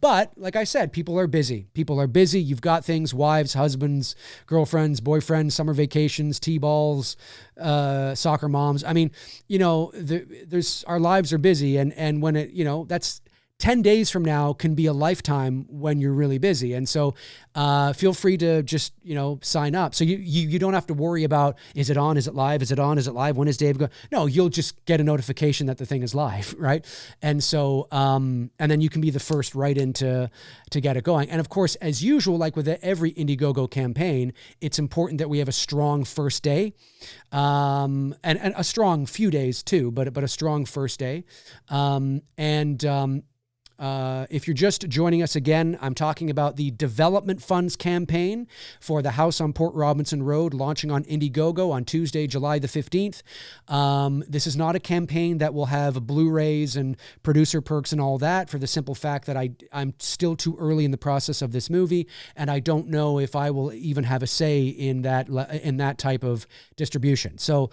But like I said, people are busy. You've got things, wives, husbands, girlfriends, boyfriends, summer vacations, T-balls, soccer moms. I mean, you know, our lives are busy, and when it, you know, that's 10 days from now can be a lifetime when you're really busy. And so feel free to just, you know, sign up. So you don't have to worry about, is it on? Is it live? Is it on? Is it live? When is Dave going? No, you'll just get a notification that the thing is live, right? And so, and then you can be the first right in to get it going. And of course, as usual, like with every Indiegogo campaign, it's important that we have a strong first day, and a strong few days too, but a strong first day. If you're just joining us again, I'm talking about the Development Funds campaign for The House on Port Robinson Road, launching on Indiegogo on Tuesday, July the 15th. This is not a campaign that will have Blu-rays and producer perks and all that, for the simple fact that I'm still too early in the process of this movie, and I don't know if I will even have a say in that type of distribution. So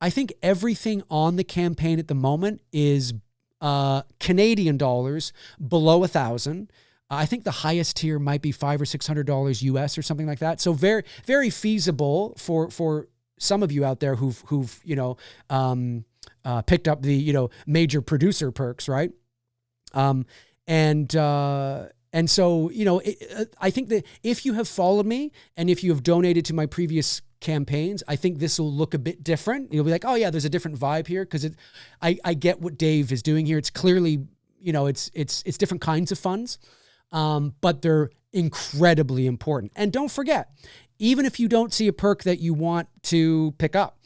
I think everything on the campaign at the moment is Canadian dollars below $1,000. I think the highest tier might be $500 or $600 US or something like that. So very, very feasible for some of you out there who've picked up the major producer perks, right? And so I think that if you have followed me and if you have donated to my previous campaigns, I think this will look a bit different. You'll be like, oh yeah, there's a different vibe here, because I get what Dave is doing here. It's clearly it's different kinds of funds. But they're incredibly important. And don't forget, even if you don't see a perk that you want to pick up,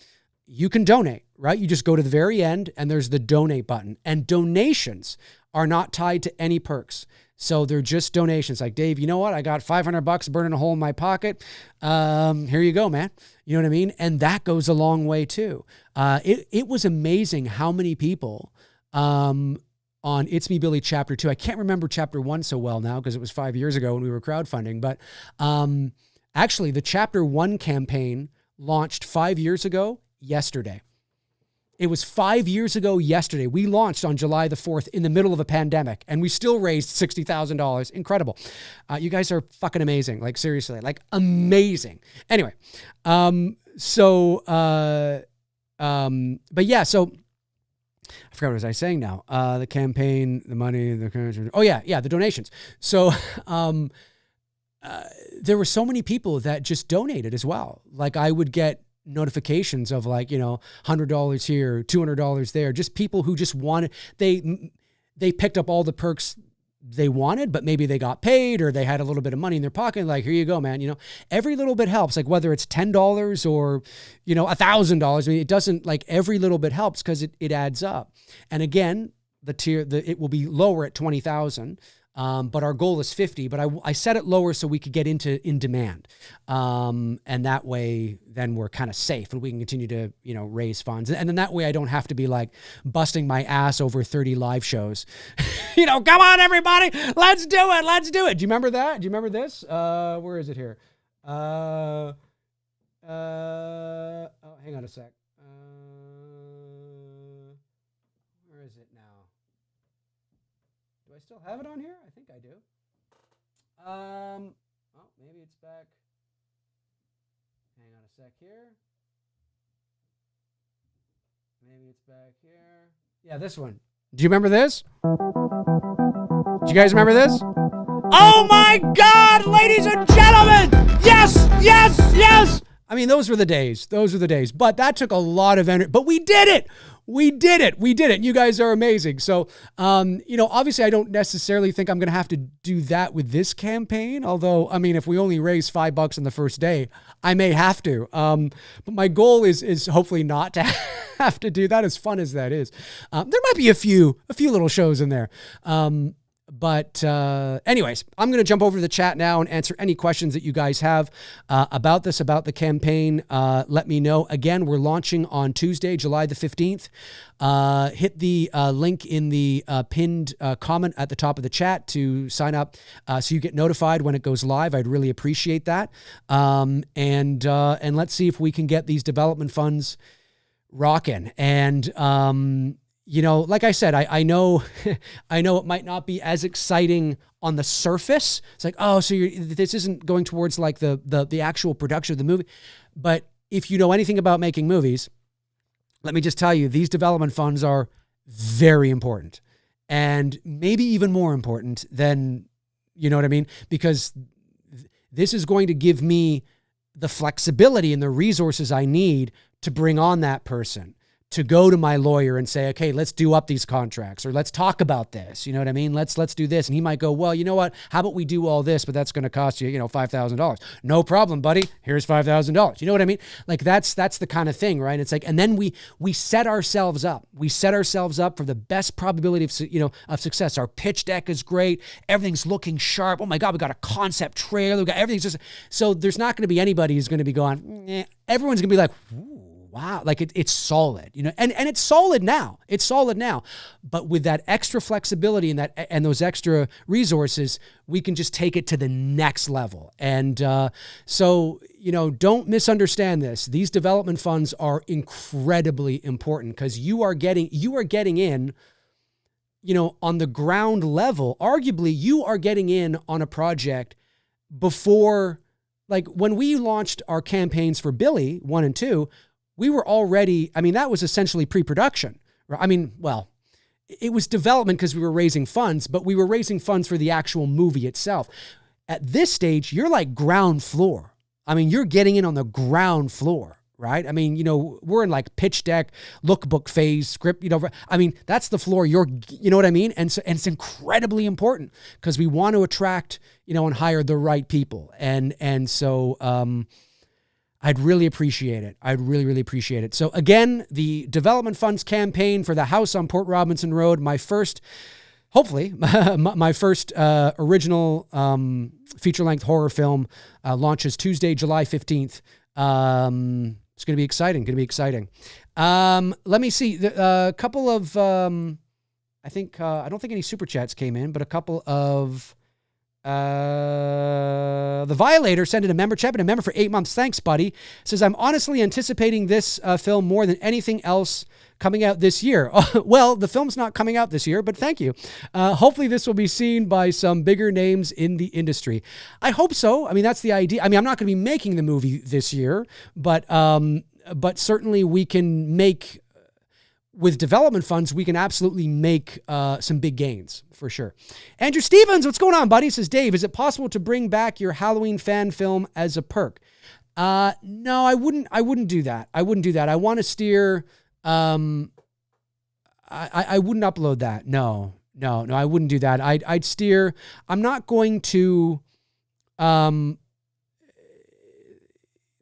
you can donate, right? You just go to the very end and there's the donate button. And donations are not tied to any perks. So they're just donations. Like, Dave, you know what? I got $500 burning a hole in my pocket. Here you go, man. You know what I mean? And that goes a long way too. It was amazing how many people, on It's Me Billy Chapter 2. I can't remember Chapter 1 so well now because it was 5 years ago when we were crowdfunding. But actually, the Chapter 1 campaign launched 5 years ago yesterday. It was 5 years ago yesterday. We launched on July the 4th in the middle of a pandemic, and we still raised $60,000. Incredible. You guys are fucking amazing. Like, seriously, like amazing. Anyway, but yeah, so I forgot what was I saying now. The campaign, the money, the the donations. So there were so many people that just donated as well. Like, I would get notifications of like, $100 here, $200 there. Just people who just wanted, they picked up all the perks they wanted, but maybe they got paid or they had a little bit of money in their pocket. Like, here you go, man. Every little bit helps. Like, whether it's $10 or, $1,000. I mean, it doesn't, like, every little bit helps because it adds up. And again, it will be lower at 20,000. But our goal is 50, but I set it lower so we could get in demand. And that way then we're kind of safe and we can continue to, raise funds. And then that way I don't have to be like busting my ass over 30 live shows. Come on, everybody, let's do it. Let's do it. Do you remember that? Do you remember this? Where is it here? Oh, hang on a sec. Where is it now? Do I still have it on here? I think I do. Maybe it's back. Hang on a sec here. Maybe it's back here. Yeah, this one. Do you remember this? Do you guys remember this? Oh my God, ladies and gentlemen! Yes, yes, yes! I mean, those were the days. Those were the days. But that took a lot of energy. But we did it. We did it. We did it. You guys are amazing. So, obviously I don't necessarily think I'm going to have to do that with this campaign. Although, I mean, if we only raise $5 on the first day, I may have to. But my goal is hopefully not to have to do that, as fun as that is. There might be a few little shows in there. But anyways, I'm going to jump over to the chat now and answer any questions that you guys have about the campaign. Let me know. Again, we're launching on Tuesday, July the 15th. Hit the link in the pinned comment at the top of the chat to sign up so you get notified when it goes live. I'd really appreciate that. And let's see if we can get these development funds rocking. And like I said, I know it might not be as exciting on the surface. It's like, oh, so this isn't going towards like the actual production of the movie. But if you know anything about making movies, let me just tell you, these development funds are very important, and maybe even more important than, you know what I mean? Because this is going to give me the flexibility and the resources I need to bring on that person, to go to my lawyer and say, okay, let's do up these contracts, or let's talk about this. You know what I mean? Let's do this. And he might go, well, you know what? How about we do all this, but that's going to cost you, $5,000. No problem, buddy. Here's $5,000. You know what I mean? Like that's the kind of thing, right? It's like, and then we set ourselves up. We set ourselves up for the best probability of success. Our pitch deck is great. Everything's looking sharp. Oh my God, we got a concept trailer. We got everything's just, so there's not going to be anybody who's going to be going, eh. Everyone's going to be like, ooh. Wow, like it's solid, and it's solid now. It's solid now, but with that extra flexibility and those extra resources, we can just take it to the next level. And so don't misunderstand this. These development funds are incredibly important because you are getting in on the ground level, arguably you are getting in on a project before, like when we launched our campaigns for Billy 1 and 2, we were already, that was essentially pre-production. Well, it was development because we were raising funds, but we were raising funds for the actual movie itself. At this stage, you're like ground floor. You're getting in on the ground floor, right? We're in like pitch deck, lookbook phase, script, that's the floor you know what I mean? And it's incredibly important because we want to attract, and hire the right people. And so I'd really appreciate it. I'd really, really appreciate it. So again, the development funds campaign for the house on Port Robinson Road, hopefully, my first original feature-length horror film launches Tuesday, July 15th. It's going to be exciting. Let me see. A couple of, I don't think any super chats came in, but a couple of, the Violator sent in a member chat, been a member for 8 months. Thanks, buddy. Says, I'm honestly anticipating this film more than anything else coming out this year. Well, the film's not coming out this year, but thank you. Hopefully this will be seen by some bigger names in the industry. I hope so. That's the idea. I'm not going to be making the movie this year, but certainly we can make, with development funds, we can absolutely make some big gains for sure. Andrew Stevens, what's going on, buddy? Says, Dave, is it possible to bring back your Halloween fan film as a perk? No, I wouldn't do that. I want to steer, I wouldn't upload that. No, I wouldn't do that. I'd steer, I'm not going to, I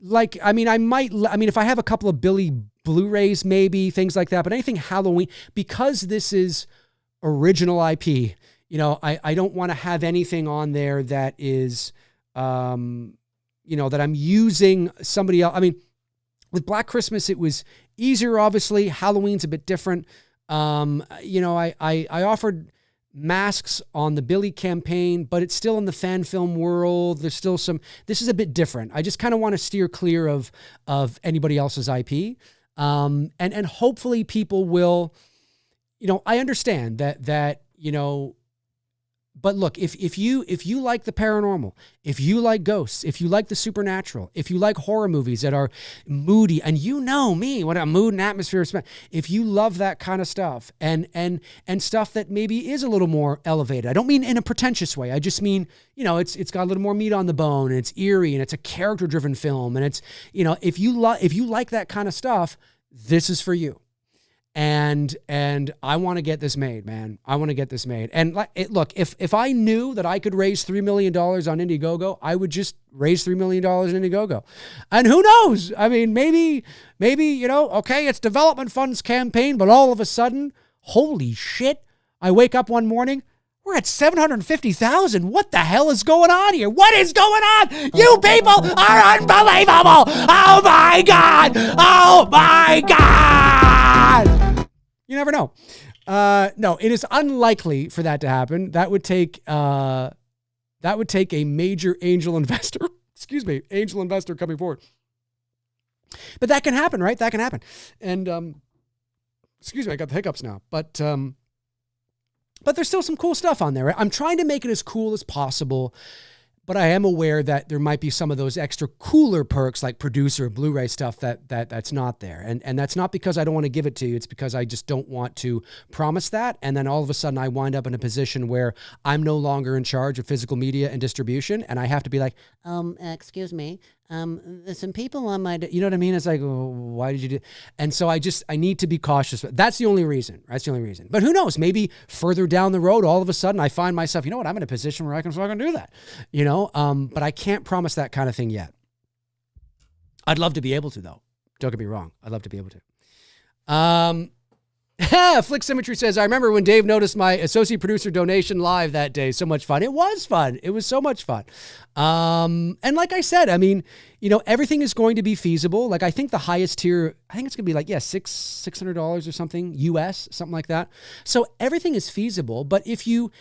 might, if I have a couple of Billy Blu-rays, maybe things like that, but anything Halloween, because this is original IP, I don't want to have anything on there that is, that I'm using somebody else. With Black Christmas, it was easier, obviously. Halloween's a bit different. I offered masks on the Billy campaign, but it's still in the fan film world. There's still this is a bit different. I just kind of want to steer clear of anybody else's IP. And hopefully people will, I understand that, but look, if you like the paranormal, if you like ghosts, if you like the supernatural, if you like horror movies that are moody, and me, what a mood and atmosphere is, if you love that kind of stuff and stuff that maybe is a little more elevated, I don't mean in a pretentious way. I just mean, it's got a little more meat on the bone and it's eerie and it's a character driven film. And it's, if you like that kind of stuff, this is for you. And I want to get this made, man. I want to get this made. And look, if I knew that I could raise $3 million on Indiegogo, I would just raise $3 million in Indiegogo. And who knows? Maybe, okay, it's development funds campaign, but all of a sudden, holy shit, I wake up one morning, we're at 750,000. What the hell is going on here? What is going on? You people are unbelievable. Oh my God. Oh my God. You never know. No, it is unlikely for that to happen. That would take a major angel investor, angel investor coming forward. But that can happen, right? That can happen. And, I got the hiccups now, but there's still some cool stuff on there. Right? I'm trying to make it as cool as possible, but I am aware that there might be some of those extra cooler perks like producer Blu-ray stuff that's not there. And that's not because I don't want to give it to you. It's because I just don't want to promise that. And then all of a sudden I wind up in a position where I'm no longer in charge of physical media and distribution. And I have to be like, excuse me, there's some people on my, you know what I mean? It's like, oh, why did you do? And so I need to be cautious. That's the only reason. That's the only reason. But who knows? Maybe further down the road, all of a sudden I find myself, you know what? I'm in a position where I can fucking do that, but I can't promise that kind of thing yet. I'd love to be able to, though. Don't get me wrong. I'd love to be able to. Flick Symmetry says, I remember when Dave noticed my associate producer donation live that day. So much fun. It was fun. It was so much fun. And like I said, everything is going to be feasible. Like I think the highest tier, I think it's going to be like, $600 or something US, something like that. So everything is feasible. But if you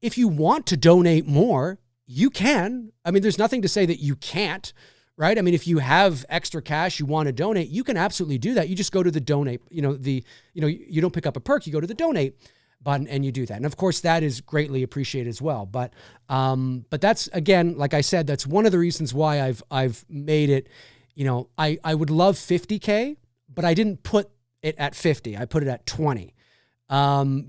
want to donate more, you can. There's nothing to say that you can't. Right? If you have extra cash you want to donate, you can absolutely do that. You just go to the donate, you don't pick up a perk, you go to the donate button and you do that. And of course that is greatly appreciated as well. But that's, again, like I said, that's one of the reasons why I've made it, I would love 50K, but I didn't put it at 50. I put it at 20.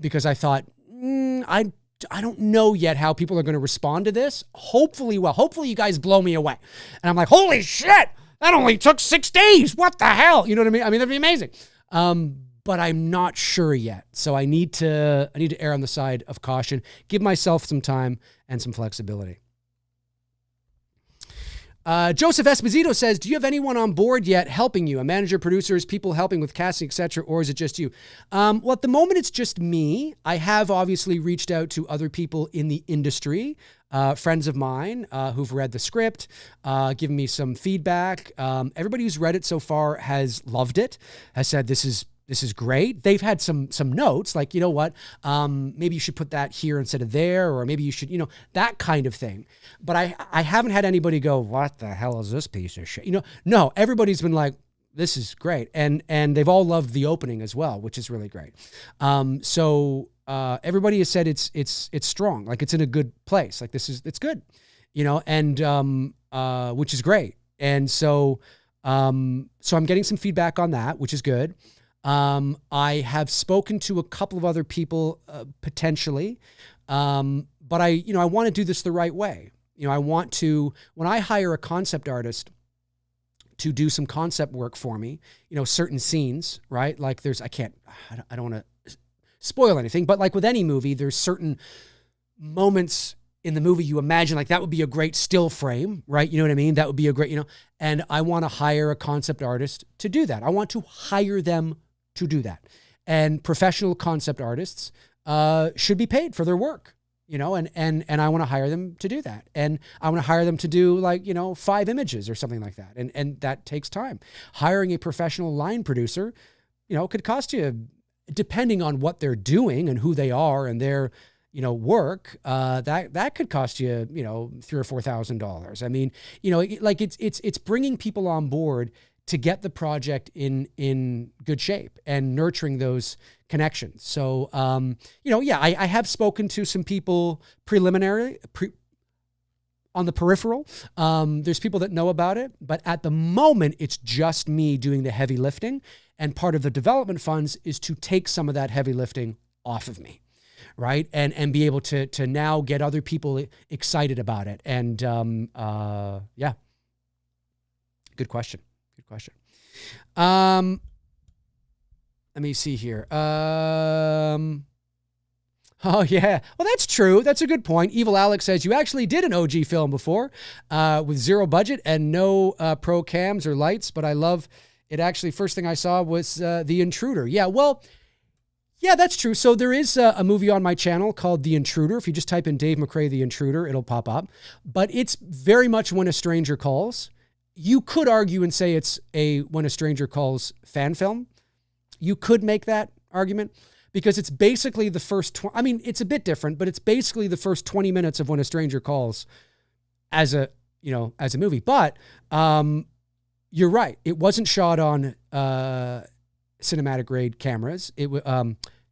Because I thought, I don't know yet how people are going to respond to this. Hopefully you guys blow me away. And I'm like, holy shit, that only took 6 days. What the hell? You know what I mean? I mean, that'd be amazing. But I'm not sure yet. So I need to err on the side of caution, give myself some time and some flexibility. Joseph Esposito says, do you have anyone on board yet helping you? A manager, producers, people helping with casting, etc., or is it just you? Well, at the moment, it's just me. I have obviously reached out to other people in the industry, friends of mine who've read the script, given me some feedback. Everybody who's read it so far has loved it, has said this is great. They've had some notes like, you know what, maybe you should put that here instead of there, or maybe you should, that kind of thing. But I haven't had anybody go, what the hell is this piece of shit? No, everybody's been like, this is great. And they've all loved the opening as well, which is really great. So everybody has said it's strong, like it's in a good place. Like it's good, and which is great. And so I'm getting some feedback on that, which is good. I have spoken to a couple of other people, potentially. But I want to do this the right way. I want to, when I hire a concept artist to do some concept work for me, certain scenes, right? Like I don't want to spoil anything, but like with any movie, there's certain moments in the movie you imagine like that would be a great still frame, right? You know what I mean? That would be a great, and I want to hire a concept artist to do that. I want to hire them to do that. And professional concept artists should be paid for their work, and I want to hire them to do that. And I want to hire them to do 5 images or something like that. And that takes time. Hiring a professional line producer, could cost you, depending on what they're doing and who they are and their, work, that could cost you, $3,000 or $4,000. I mean, it's bringing people on board to get the project in good shape and nurturing those connections. So, I have spoken to some people on the peripheral. There's people that know about it, but at the moment it's just me doing the heavy lifting. And part of the development funds is to take some of that heavy lifting off of me. Right. And be able to now get other people excited about it. And, yeah, good question. Let me see here. Oh yeah. Well, that's true. That's a good point. Evil Alex says you actually did an OG film before, with zero budget and no, pro cams or lights, but I love it. Actually, first thing I saw was, The Intruder. Yeah. Well, yeah, that's true. So there is a movie on my channel called The Intruder. If you just type in Dave McRae, The Intruder, it'll pop up. But it's very much When a Stranger Calls. You could argue and say it's a When a Stranger Calls fan film. You could make that argument because it's basically the first, it's a bit different, but it's basically the first 20 minutes of When a Stranger Calls as a movie. But you're right. It wasn't shot on cinematic grade cameras. It was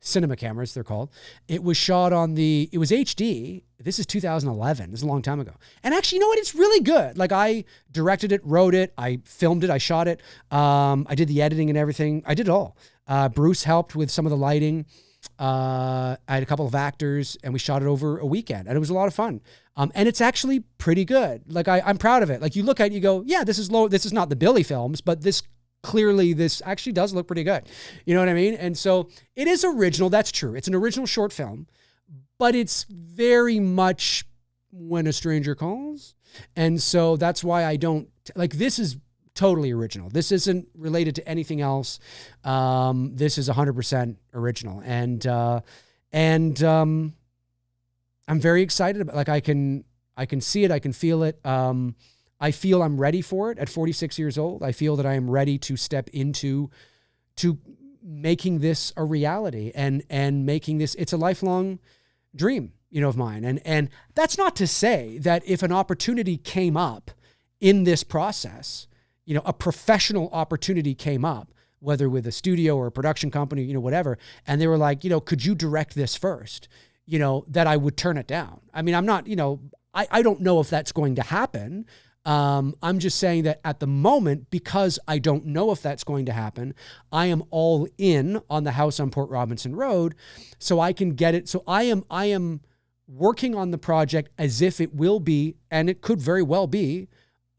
cinema cameras, they're called. It was shot on it was HD. This is 2011. This is a long time ago. And actually, you know what? It's really good. Like I directed it, wrote it, I filmed it, I shot it. I did the editing and everything. I did it all. Bruce helped with some of the lighting. I had a couple of actors and we shot it over a weekend and it was a lot of fun. And it's actually pretty good. Like I'm proud of it. Like you look at it, you go, yeah, this is low. This is not the Billy films, but this actually does look pretty good. You know what I mean? And so it is original. That's true. It's an original short film, but it's very much When a Stranger Calls. And so that's why I don't this is totally original. This isn't related to anything else. This is 100% original. And I'm very excited about, I can see it. I can feel it. I feel I'm ready for it at 46 years old. I feel that I am ready to step into making this a reality and making this, it's a lifelong dream, of mine. And that's not to say that if an opportunity came up in this process, a professional opportunity came up whether with a studio or a production company, you know, whatever. And they were like, you know, could you direct this first? You know, that I would turn it down. I mean, I'm not, you know, I don't know if that's going to happen. I'm just saying that at the moment, because I don't know if that's going to happen, I am all in on the house on Port Robinson Road, so I can get it. So I am working on the project as if it will be, and it could very well be,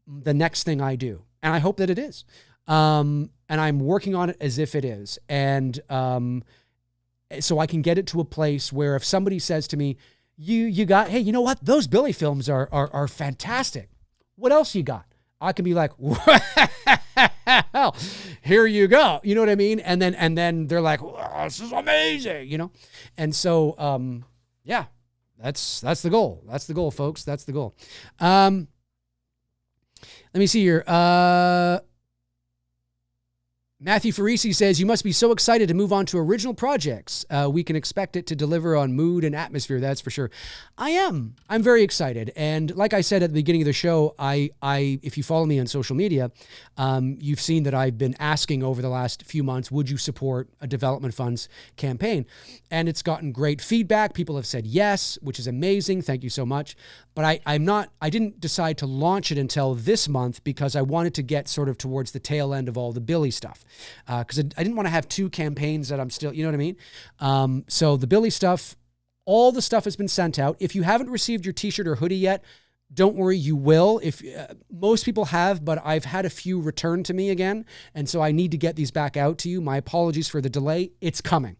the next thing I do. And I hope that it is. And I'm working on it as if it is. And so I can get it to a place where if somebody says to me, you got, hey, you know what? Those Billy films are fantastic. What else you got? I can be like, well, here you go. You know what I mean? And then they're like, oh, this is amazing, you know? And so, yeah, that's the goal. That's the goal, folks. That's the goal. Let me see here. Matthew Farisi says, you must be so excited to move on to original projects. We can expect it to deliver on mood and atmosphere. That's for sure. I am. I'm very excited. And like I said at the beginning of the show, if you follow me on social media, you've seen that I've been asking over the last few months, would you support a development funds campaign? And it's gotten great feedback. People have said yes, which is amazing. Thank you so much. But I didn't decide to launch it until this month because I wanted to get sort of towards the tail end of all the Billy stuff. Because I didn't want to have two campaigns that I'm still, you know what I mean? So the Billy stuff, all the stuff has been sent out. If you haven't received your t-shirt or hoodie yet, don't worry, you will. If most people have, but I've had a few return to me again. And so I need to get these back out to you. My apologies for the delay. It's coming.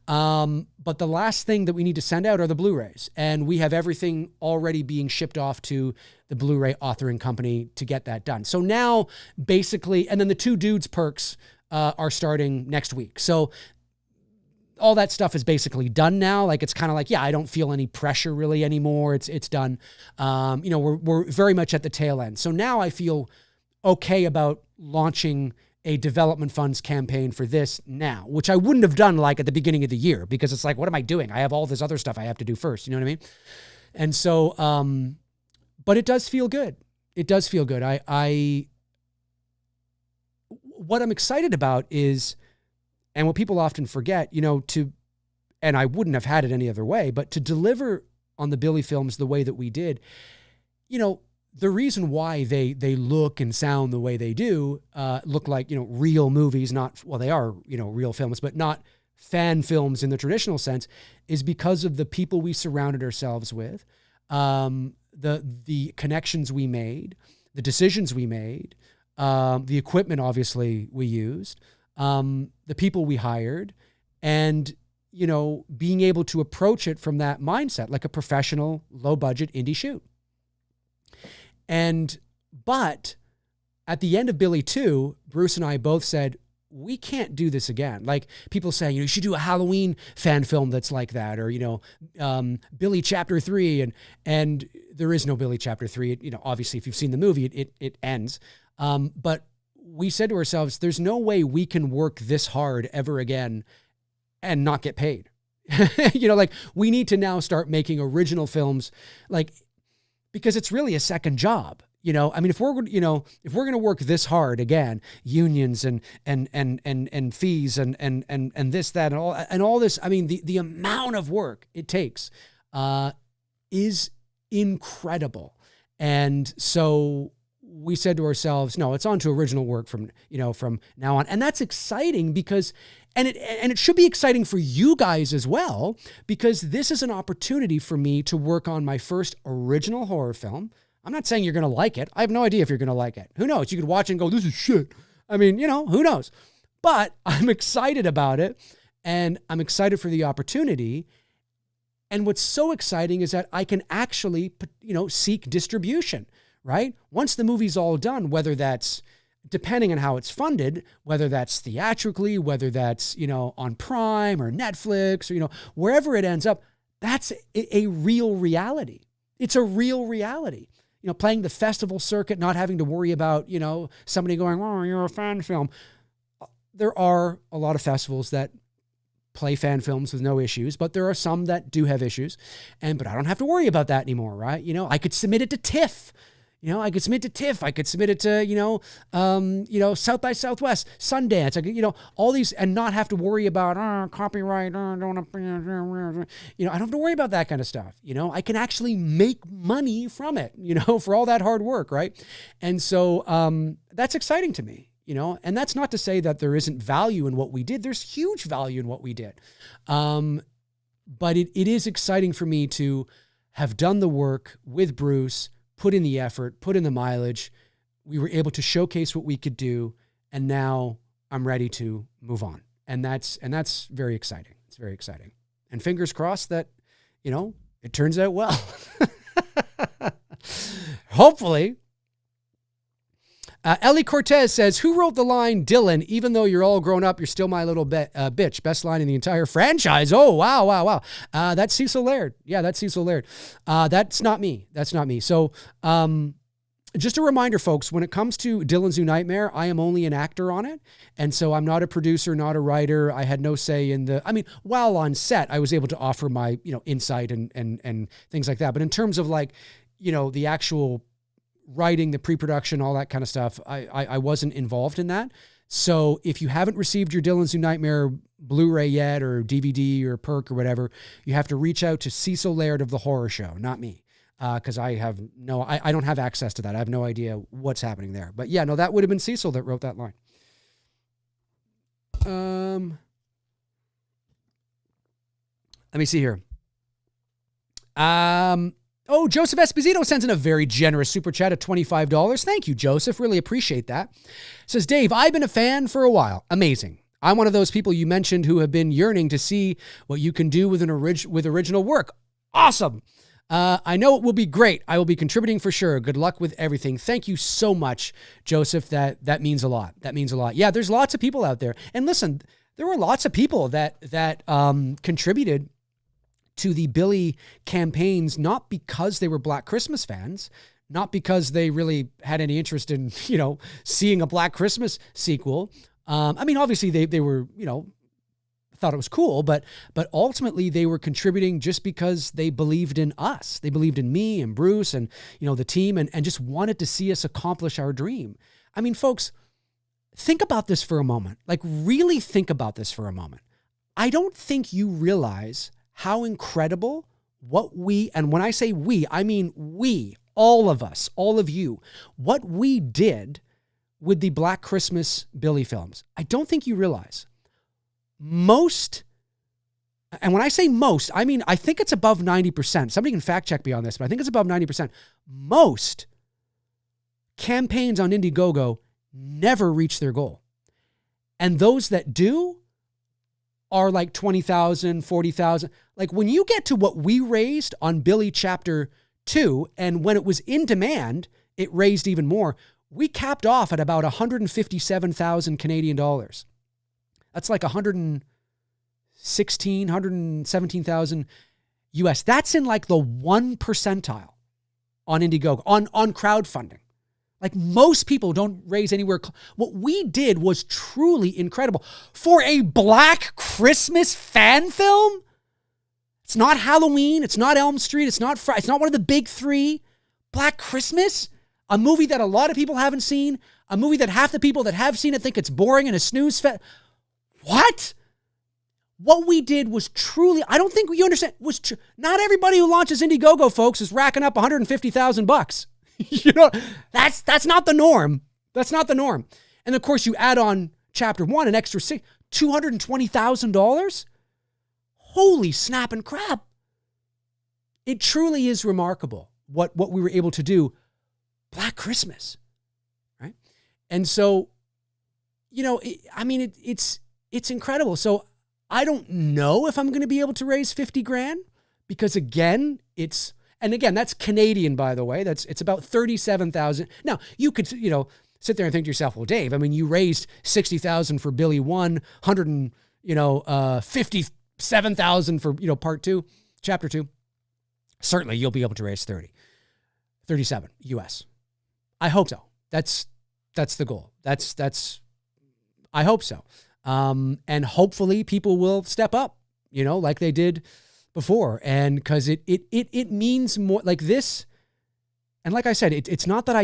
But the last thing that we need to send out are the Blu-rays. And we have everything already being shipped off to the Blu-ray authoring company to get that done. So now basically, and then the 2 dudes perks are starting next week. So all that stuff is basically done now. Like, it's kind of like, yeah, I don't feel any pressure really anymore. It's done. You know, we're very much at the tail end. So now I feel okay about launching a development funds campaign for this now, which I wouldn't have done like at the beginning of the year, because it's like, what am I doing? I have all this other stuff I have to do first. You know what I mean? And so, but it does feel good. It does feel good. What I'm excited about is, and what people often forget, you know, and I wouldn't have had it any other way, but to deliver on the Billy films the way that we did, you know, the reason why they look and sound the way they do, look like, you know, real movies, well, they are, you know, real films, but not fan films in the traditional sense, is because of the people we surrounded ourselves with, the connections we made, the decisions we made, the equipment, obviously, we used, the people we hired, and, you know, being able to approach it from that mindset, like a professional, low-budget indie shoot. But at the end of Billy 2, Bruce and I both said, we can't do this again. Like, people saying, you know, you should do a Halloween fan film that's like that, or, you know, Billy Chapter 3, and there is no Billy Chapter 3. You know, obviously, if you've seen the movie, it ends. But we said to ourselves, there's no way we can work this hard ever again and not get paid. You know, like, we need to now start making original films, like, because it's really a second job. You know, I mean, if we're going to work this hard again, unions and fees and this, that, and all this, I mean, the amount of work it takes is incredible. And so we said to ourselves, no, it's on to original work from now on. And that's exciting because, and it should be exciting for you guys as well, because this is an opportunity for me to work on my first original horror film. I'm not saying you're going to like it. I have no idea if you're going to like it. Who knows? You could watch it and go, this is shit. I mean, you know, who knows? But I'm excited about it, and I'm excited for the opportunity. And what's so exciting is that I can actually, you know, seek distribution, right? Once the movie's all done, whether that's, depending on how it's funded, whether that's theatrically, whether that's, you know, on Prime or Netflix or, you know, wherever it ends up, that's a real reality. It's a real reality. You know, playing the festival circuit, not having to worry about, you know, somebody going, oh, you're a fan film. There are a lot of festivals that play fan films with no issues, but there are some that do have issues. But I don't have to worry about that anymore, right? You know, I could submit it to TIFF. I could submit to TIFF. I could submit it to, South by Southwest, Sundance. I could, all these, and not have to worry about copyright. I don't have to worry about that kind of stuff. I can actually make money from it, for all that hard work, right? And so that's exciting to me, and that's not to say that there isn't value in what we did. There's huge value in what we did. But it is exciting for me to have done the work with Bruce, put in the effort, put in the mileage. We were able to showcase what we could do, and now I'm ready to move on. And that's very exciting. It's very exciting. And fingers crossed that, it turns out well. Hopefully. Ellie Cortez says, who wrote the line, Dylan, even though you're all grown up, you're still my little bitch. Best line in the entire franchise. Oh, wow. That's Cecil Laird. Yeah, that's Cecil Laird. That's not me. So just a reminder, folks, when it comes to Dylan's New Nightmare, I am only an actor on it. And so I'm not a producer, not a writer. I had no say in while on set, I was able to offer my, insight and things like that. But in terms of the actual writing, the pre-production, all that kind of stuff, I wasn't involved in that. So if you haven't received your Dylan's New Nightmare Blu-ray yet, or DVD or perk or whatever, you have to reach out to Cecil Laird of The Horror Show, not me. Because I don't have access to that. I have no idea what's happening there. But yeah, no, that would have been Cecil that wrote that line. Let me see here. Joseph Esposito sends in a very generous super chat of $25. Thank you, Joseph. Really appreciate that. Says, Dave, I've been a fan for a while. Amazing. I'm one of those people you mentioned who have been yearning to see what you can do with with original work. Awesome. I know it will be great. I will be contributing for sure. Good luck with everything. Thank you so much, Joseph. That means a lot. That means a lot. Yeah, there's lots of people out there. And listen, there were lots of people that contributed to the Billy campaigns, not because they were Black Christmas fans, not because they really had any interest in, seeing a Black Christmas sequel. Obviously they were, thought it was cool, but ultimately they were contributing just because they believed in us. They believed in me and Bruce and, the team and just wanted to see us accomplish our dream. Folks, think about this for a moment. Really think about this for a moment. I don't think you realize how incredible and when I say we, I mean we, all of us, all of you, what we did with the Black Christmas Billy films. I don't think you realize. Most, and when I say most, I mean, I think it's above 90%. Somebody can fact check me on this, but I think it's above 90%. Most campaigns on Indiegogo never reach their goal. And those that do are like 20,000, 40,000. When you get to what we raised on Billy Chapter 2, and when it was in demand, it raised even more. We capped off at about 157,000 Canadian dollars. That's like 117,000 US. That's in the 1 percentile on Indiegogo, on crowdfunding. Most people don't raise anywhere. What we did was truly incredible. For a Black Christmas fan film, it's not Halloween, it's not Elm Street, it's not one of the big three. Black Christmas, a movie that a lot of people haven't seen, a movie that half the people that have seen it think it's boring and a snooze fest. What? What we did was truly, I don't think you understand, not everybody who launches Indiegogo, folks, is racking up $150,000. That's not the norm. That's not the norm. And of course, you add on Chapter 1, an extra $220,000. Holy snap and crap. It truly is remarkable what we were able to do. Black Christmas, right? And so, it's incredible. So I don't know if I'm going to be able to raise 50 grand because again, that's Canadian, by the way. It's about 37,000. Now you could, sit there and think to yourself, well, Dave, you raised 60,000 for Billy 1, 57,000 for, part 2, Chapter 2. Certainly you'll be able to raise 37 US. I hope so. That's the goal. I hope so. And hopefully people will step up, like they did before. And because it means more like this. And like I said, it's not that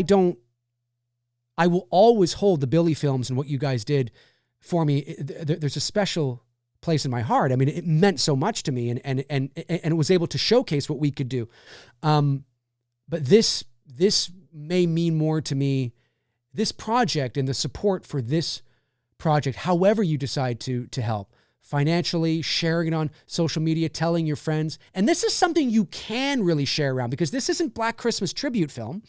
I will always hold the Billy films and what you guys did for me. There's a special place in my heart. I mean, it meant so much to me, and it was able to showcase what we could do. But this may mean more to me, this project and the support for this project, however you decide to help, financially, sharing it on social media, telling your friends. And this is something you can really share around, because this isn't Black Christmas tribute film,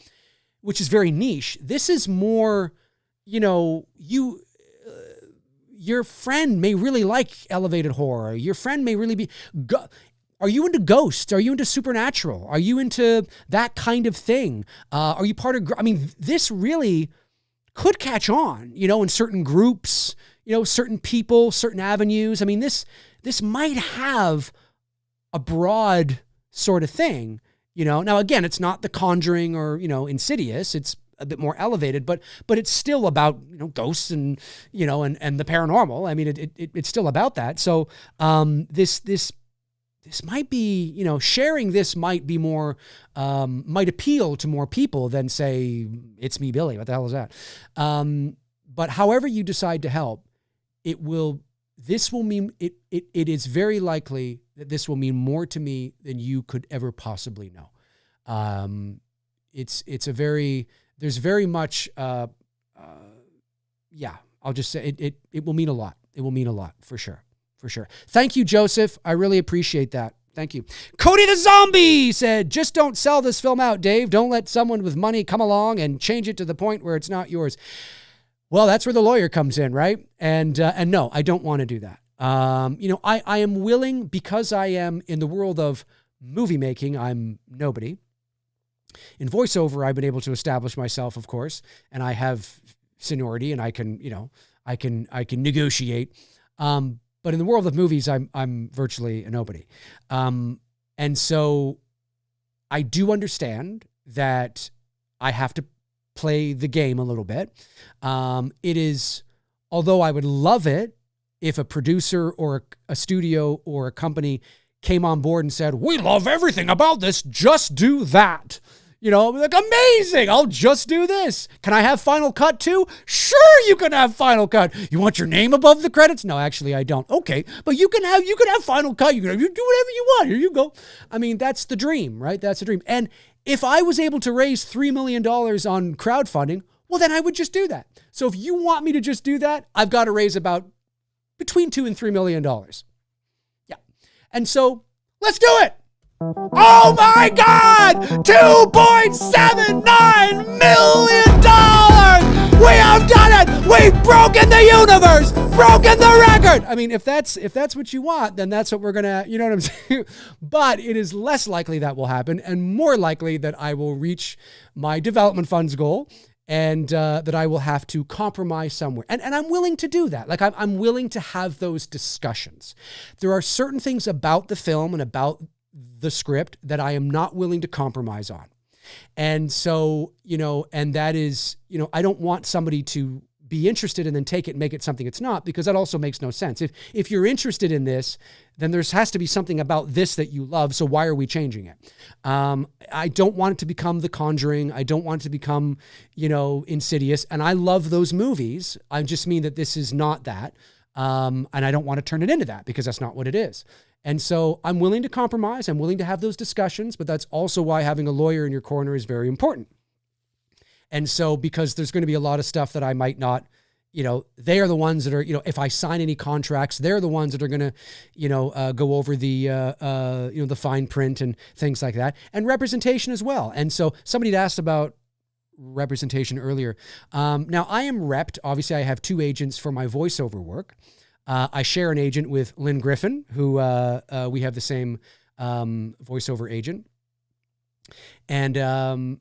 which is very niche. This is more, your friend may really like elevated horror. Your friend may really be... Are you into ghosts? Are you into supernatural? Are you into that kind of thing? Are you part of... I mean, this really could catch on, in certain groups, certain people, certain avenues. I mean, this might have a broad sort of thing, Now, again, it's not The Conjuring or, Insidious. It's a bit more elevated, but it's still about, ghosts and, and the paranormal. I mean, it's still about that. So this might be, sharing this might be more, might appeal to more people than, say, It's Me, Billy. What the hell is that? But however you decide to help, it is very likely that this will mean more to me than you could ever possibly know. There's very much, I'll just say it will mean a lot. It will mean a lot for sure. For sure. Thank you, Joseph. I really appreciate that. Thank you. Cody the Zombie said, just don't sell this film out, Dave. Don't let someone with money come along and change it to the point where it's not yours. Well, that's where the lawyer comes in, right? And no, I don't want to do that. I am willing, because I am in the world of movie making, I'm nobody. In voiceover, I've been able to establish myself, of course, and I have seniority, and I can negotiate. But in the world of movies, I'm virtually a nobody. And so I do understand that I have to play the game a little bit. It is, although I would love it if a producer or a studio or a company came on board and said, we love everything about this, just do that. Like, amazing, I'll just do this. Can I have Final Cut too? Sure, you can have Final Cut. You want your name above the credits? No, actually, I don't. Okay, but you can have Final Cut. You do whatever you want. Here you go. I mean, that's the dream, right? That's the dream. And if I was able to raise $3 million on crowdfunding, well, then I would just do that. So if you want me to just do that, I've got to raise about between $2 and $3 million. Yeah. And so let's do it. Oh my God! $2.79 million! We have done it! We've broken the universe! Broken the record! I mean, if that's what you want, then that's what we're gonna, you know what I'm saying? But it is less likely that will happen, and more likely that I will reach my development funds goal, and that I will have to compromise somewhere. And I'm willing to do that. Like, I'm willing to have those discussions. There are certain things about the film and about the script that I am not willing to compromise on. And so, and that is, I don't want somebody to be interested and then take it and make it something it's not, because that also makes no sense. If you're interested in this, then there has to be something about this that you love. So why are we changing it? I don't want it to become The Conjuring. I don't want it to become, Insidious. And I love those movies. I just mean that this is not that. And I don't want to turn it into that, because that's not what it is. And so I'm willing to compromise. I'm willing to have those discussions, but that's also why having a lawyer in your corner is very important. And so, because there's going to be a lot of stuff that I might not, they are the ones that are, if I sign any contracts, they're the ones that are going to, go over the, the fine print and things like that, and representation as well. And so somebody had asked about representation earlier. Now I am repped. Obviously I have 2 agents for my voiceover work. I share an agent with Lynn Griffin, who we have the same voiceover agent. And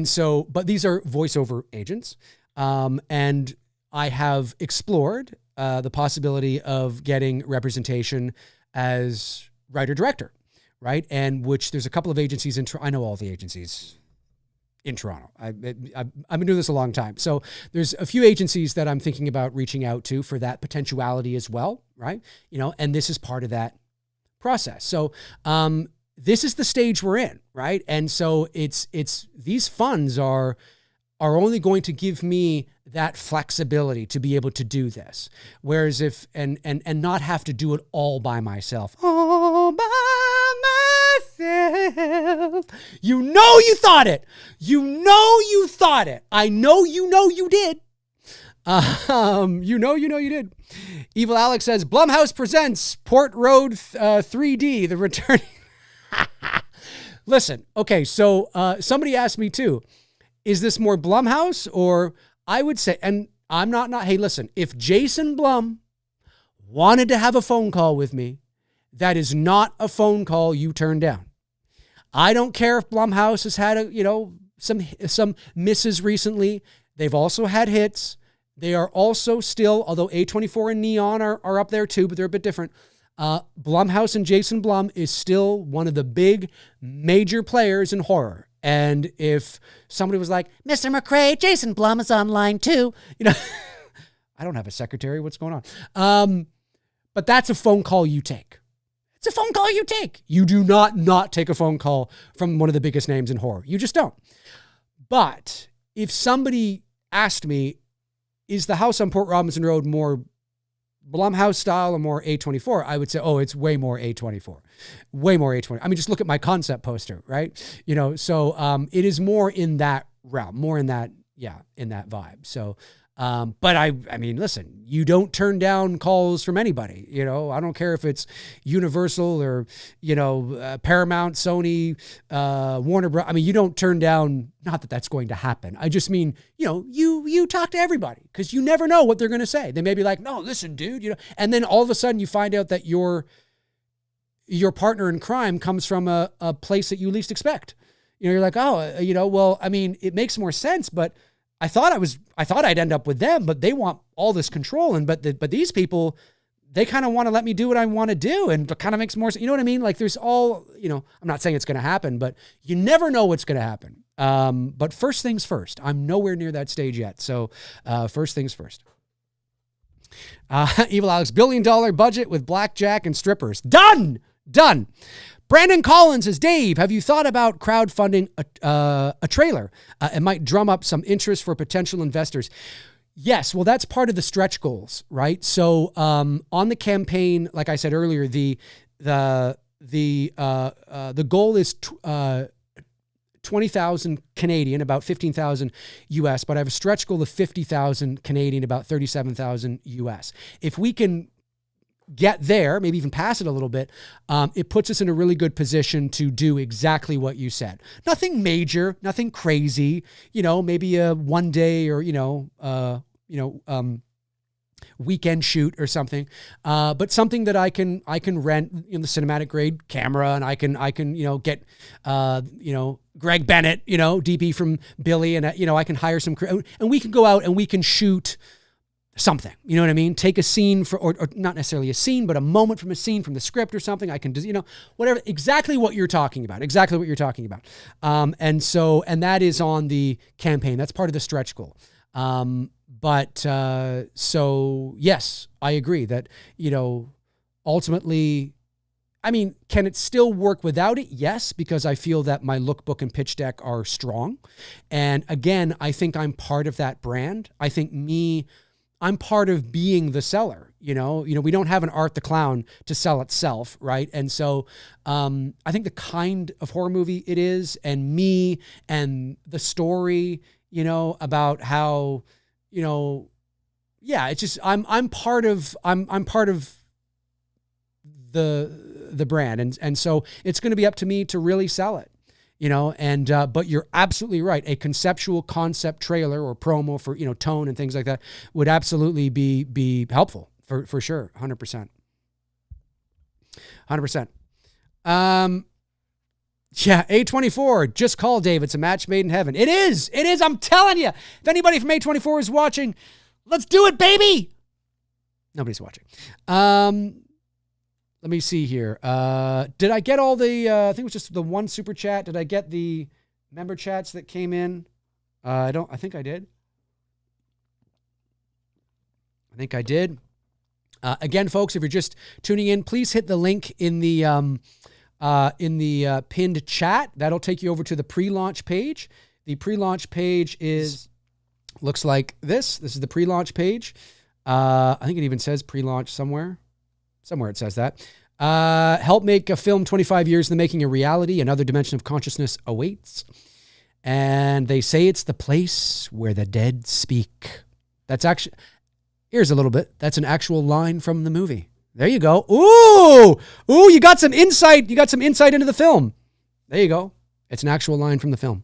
so, but these are voiceover agents. And I have explored the possibility of getting representation as writer-director, right? And which there's a couple of agencies I know all the agencies in Toronto. I've been doing this a long time. So there's a few agencies that I'm thinking about reaching out to for that potentiality as well, right? And this is part of that process. So this is the stage we're in, right? And so it's these funds are only going to give me that flexibility to be able to do this. Whereas if and not have to do it all by myself. All by myself. You know you thought it. You know you thought it. I know you did. You know you did. Evil Alex says, Blumhouse presents Port Road 3D, the returning. Listen, okay, so somebody asked me too, is this more Blumhouse? Or I would say, and I'm not, hey, listen, if Jason Blum wanted to have a phone call with me, that is not a phone call you turn down. I don't care if Blumhouse has had some misses recently. They've also had hits. They are also still, although A24 and Neon are up there too, but they're a bit different. Blumhouse and Jason Blum is still one of the big major players in horror. And if somebody was like, Mr. McRae, Jason Blum is online too, I don't have a secretary. What's going on? But that's a phone call you take. It's a phone call you take. You do not take a phone call from one of the biggest names in horror. You just don't. But if somebody asked me, is the house on Port Robinson Road more Blumhouse style or more A24? I would say, it's way more A24. Way more A24. I mean, just look at my concept poster, right? So it is more in that realm, more in that, in that vibe. So, but I mean, listen, you don't turn down calls from anybody, I don't care if it's Universal or, Paramount, Sony, Warner Bros. I mean, you don't turn down, not that that's going to happen. I just mean, you talk to everybody because you never know what they're going to say. They may be like, no, listen, dude, and then all of a sudden you find out that your partner in crime comes from a place that you least expect. You're like, well, I mean, it makes more sense, but I thought I'd end up with them, but they want all this control. But these people, they kind of want to let me do what I want to do. And it kind of makes more sense. You know what I mean? Like there's all, I'm not saying it's going to happen, but you never know what's going to happen. But first things first. I'm nowhere near that stage yet. So first things first. Evil Alex, $1 billion budget with blackjack and strippers. Done. Brandon Collins says, Dave, have you thought about crowdfunding a trailer? It might drum up some interest for potential investors. Yes, well, that's part of the stretch goals, right? So on the campaign, like I said earlier, the goal is 20,000 Canadian, about 15,000 US, but I have a stretch goal of 50,000 Canadian, about 37,000 US. If we can get there, maybe even pass it a little bit, it puts us in a really good position to do exactly what you said. Nothing major, nothing crazy, maybe a one day or, weekend shoot or something, but something that I can rent the cinematic grade camera, and I can get Greg Bennett, DP from Billy, and I can hire some and we can go out and we can shoot something, you know what I mean? Take a scene or not necessarily a scene, but a moment from a scene from the script or something. I can just, whatever, exactly what you're talking about. And that is on the campaign. That's part of the stretch goal. So yes, I agree that, ultimately, I mean, can it still work without it? Yes, because I feel that my lookbook and pitch deck are strong. And again, I think I'm part of that brand. I think I'm part of being the seller, we don't have an Art the Clown to sell itself. Right. And so, I think the kind of horror movie it is, and me and the story, about how, it's just, I'm part of the brand. And so it's going to be up to me to really sell it. But you're absolutely right. A conceptual concept trailer or promo for, tone and things like that would absolutely be helpful for sure. 100%. 100%. A24, just call Dave. It's a match made in heaven. It is. I'm telling you, if anybody from A24 is watching, let's do it, baby. Nobody's watching. Let me see here. Did I get all the, I think it was just the one super chat. Did I get the member chats that came in? I think I did. Again, folks, if you're just tuning in, please hit the link in the in the pinned chat. That'll take you over to the pre-launch page. The pre-launch page looks like this. This is the pre-launch page. I think it even says pre-launch somewhere. Somewhere it says that. Help make a film 25 years in the making a reality. Another dimension of consciousness awaits. And they say it's the place where the dead speak. That's actually, here's a little bit. That's an actual line from the movie. There you go. Ooh, you got some insight. You got some insight into the film. There you go. It's an actual line from the film.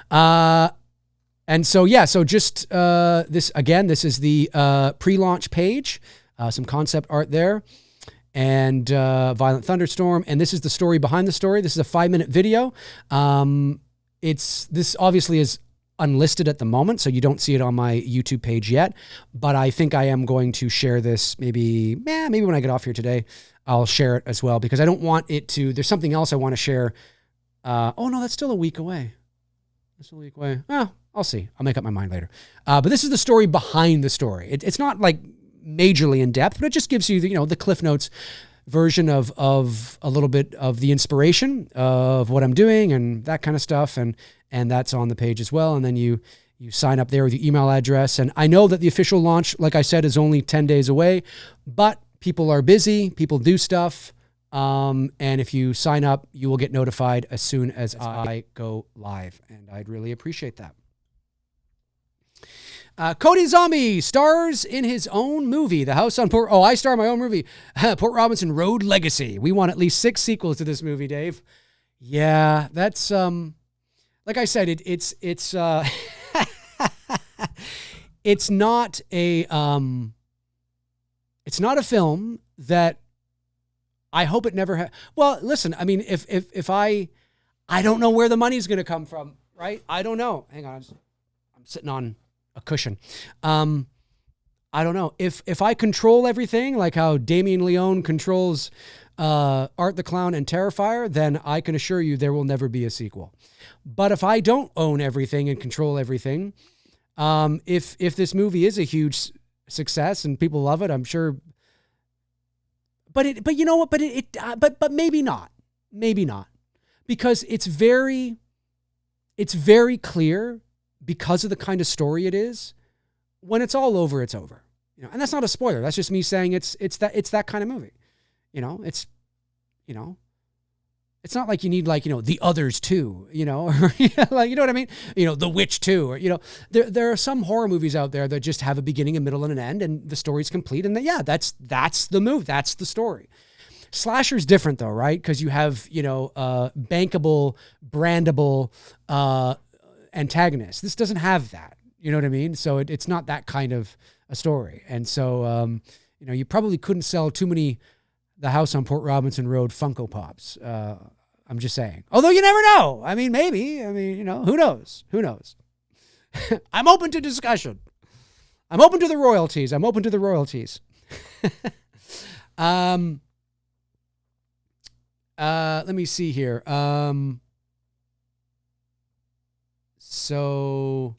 And so, yeah, so just this is the pre-launch page. Some concept art there. And Violent Thunderstorm. And this is the story behind the story. This is a 5-minute video. This obviously is unlisted at the moment, so you don't see it on my YouTube page yet. But I think I am going to share this maybe when I get off here today. I'll share it as well because I don't want it to. There's something else I want to share. Oh no, that's still a week away. That's a week away. Oh, I'll see. I'll make up my mind later. But this is the story behind the story. It's not like majorly in depth, but it just gives you the Cliff Notes version of a little bit of the inspiration of what I'm doing and that kind of stuff. And that's on the page as well. And then you sign up there with your email address. And I know that the official launch, like I said, is only 10 days away, but people are busy. People do stuff. And if you sign up, you will get notified as soon as I go live. And I'd really appreciate that. Cody Zombie stars in his own movie, The House on Port... Oh, I star in my own movie, Port Robinson Road Legacy. We want at least 6 sequels to this movie, Dave. Yeah, that's... like I said, it's it's not a... it's not a film that I hope it never... Well, listen, I mean, if I don't know where the money's going to come from, right? I don't know. Hang on. I'm sitting on a cushion. I don't know. If I control everything, like how Damien Leone controls Art the Clown and Terrifier, then I can assure you there will never be a sequel. But if I don't own everything and control everything, if this movie is a huge success and people love it, I'm sure. But you know what? But maybe not. Maybe not, because it's very clear. Because of the kind of story it is, when it's all over, it's over. And that's not a spoiler. That's just me saying it's that kind of movie. It's not like you need The Others 2, or like, you know what I mean? The Witch 2, or there are some horror movies out there that just have a beginning, a middle, and an end, and the story's complete. And that's the movie. That's the story. Slasher's different though, right? Because you have bankable, brandable antagonist. This doesn't have that. You know what I mean? So it's not that kind of a story. And so, you probably couldn't sell too many The House on Port Robinson Road Funko Pops. I'm just saying. Although you never know. I mean, maybe. I mean, who knows? Who knows? I'm open to discussion. I'm open to the royalties. Let me see here. So,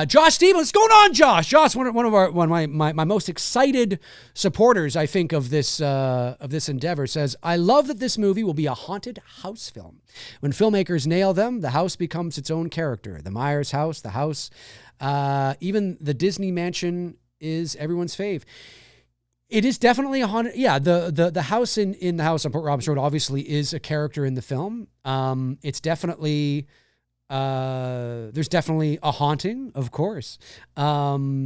Josh Stevens, what's going on, Josh? Josh, one of my most excited supporters, I think, of this endeavor, says, I love that this movie will be a haunted house film. When filmmakers nail them, the house becomes its own character. The Myers house, the house, even the Disney mansion is everyone's fave. It is definitely a haunted. Yeah, the house in the House on Port Robinson Road obviously is a character in the film. It's definitely. There's definitely a haunting, of course. Yeah,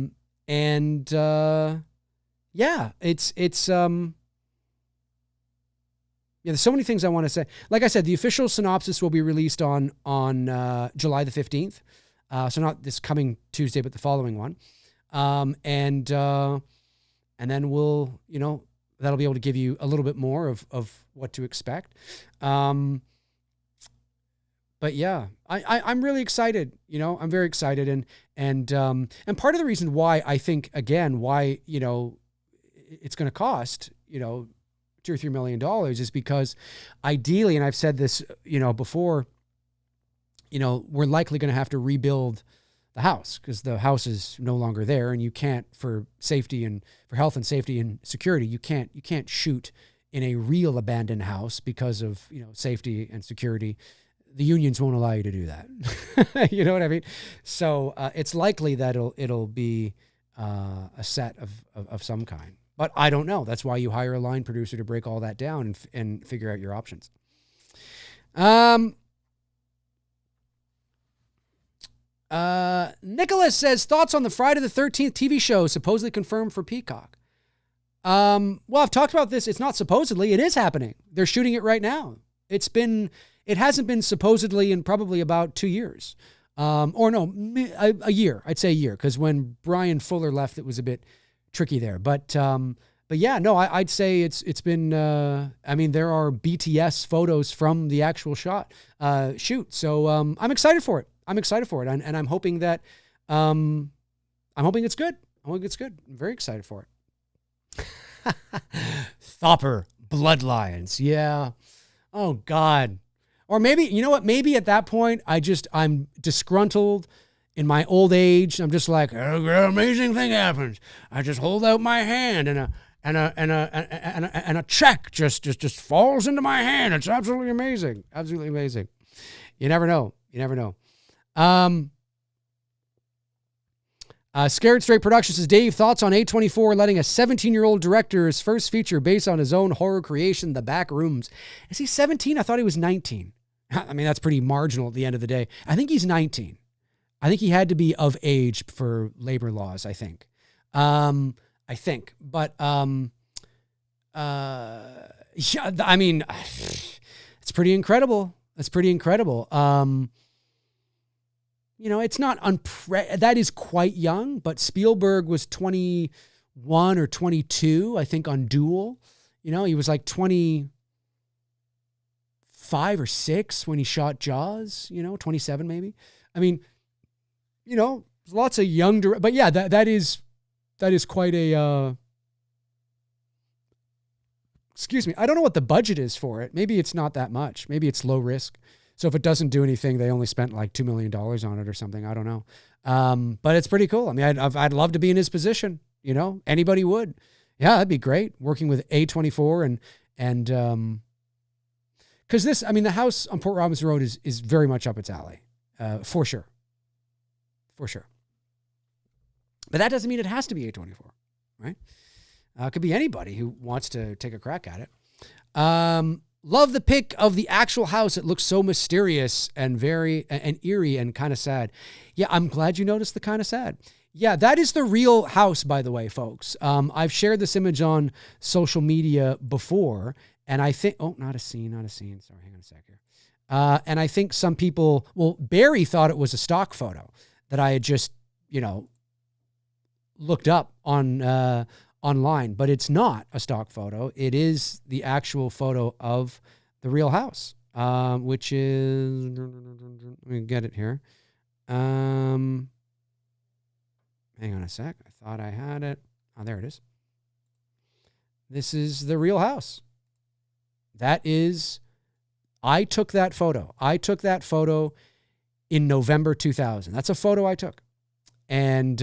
there's so many things I want to say. Like I said, the official synopsis will be released on July the 15th. So not this coming Tuesday, but the following one. And then we'll, that'll be able to give you a little bit more of what to expect. But yeah, I'm really excited. I'm very excited, and part of the reason why I think why it's going to cost $2 or $3 million is because ideally, and I've said this before, we're likely going to have to rebuild the house because the house is no longer there, and you can't, for safety and for health and safety and security, you can't shoot in a real abandoned house because of, safety and security, the unions won't allow you to do that. You know what I mean? So it's likely that it'll be a set of some kind. But I don't know. That's why you hire a line producer to break all that down and figure out your options. Nicholas says, thoughts on the Friday the 13th TV show supposedly confirmed for Peacock. Well, I've talked about this. It's not supposedly. It is happening. They're shooting it right now. It hasn't been supposedly in probably about 2 years. Or no, a year. I'd say a year, because when Brian Fuller left, it was a bit tricky there. But yeah, no, I'd say it's been, there are BTS photos from the actual shoot. So I'm excited for it. And I'm hoping that, I'm hoping it's good. I'm very excited for it. Thopper, Bloodlines. Yeah. Oh God. Or maybe, you know what? Maybe at that point, I'm disgruntled in my old age. I'm just like, oh, amazing thing happens. I just hold out my hand and a check just falls into my hand. It's absolutely amazing. Absolutely amazing. You never know. Scared Straight Productions says, Dave, thoughts on A24 letting a 17-year-old director's first feature based on his own horror creation, The Back Rooms. Is he 17? I thought he was 19. I mean, that's pretty marginal at the end of the day. I think he's 19. I think he had to be of age for labor laws, I think. But, yeah, I mean, it's pretty incredible. It's not that is quite young, but Spielberg was 21 or 22, I think, on Duel. He was like 25 or 6 when he shot Jaws, 27 maybe. I mean, lots of young, but yeah, that is quite a, excuse me. I don't know what the budget is for it. Maybe it's not that much. Maybe it's low risk. So if it doesn't do anything, they only spent like $2 million on it or something. I don't know. But it's pretty cool. I mean, I'd love to be in his position. Anybody would. Yeah, that'd be great. Working with A24 and because the house on Port Robinson Road is very much up its alley, for sure. But that doesn't mean it has to be A24, right? It could be anybody who wants to take a crack at it. Love the pic of the actual house. It looks so mysterious and very eerie and kind of sad. Yeah, I'm glad you noticed the kind of sad. Yeah, that is the real house, by the way, folks. I've shared this image on social media before, and I think, not a scene. Sorry, hang on a sec here. And I think some people, Barry thought it was a stock photo that I had just, looked up on online, but it's not a stock photo. It is the actual photo of the real house, which is, let me get it here. Hang on a sec. I thought I had it. Oh, there it is. This is the real house. I took that photo. In November 2000. That's a photo I took. And,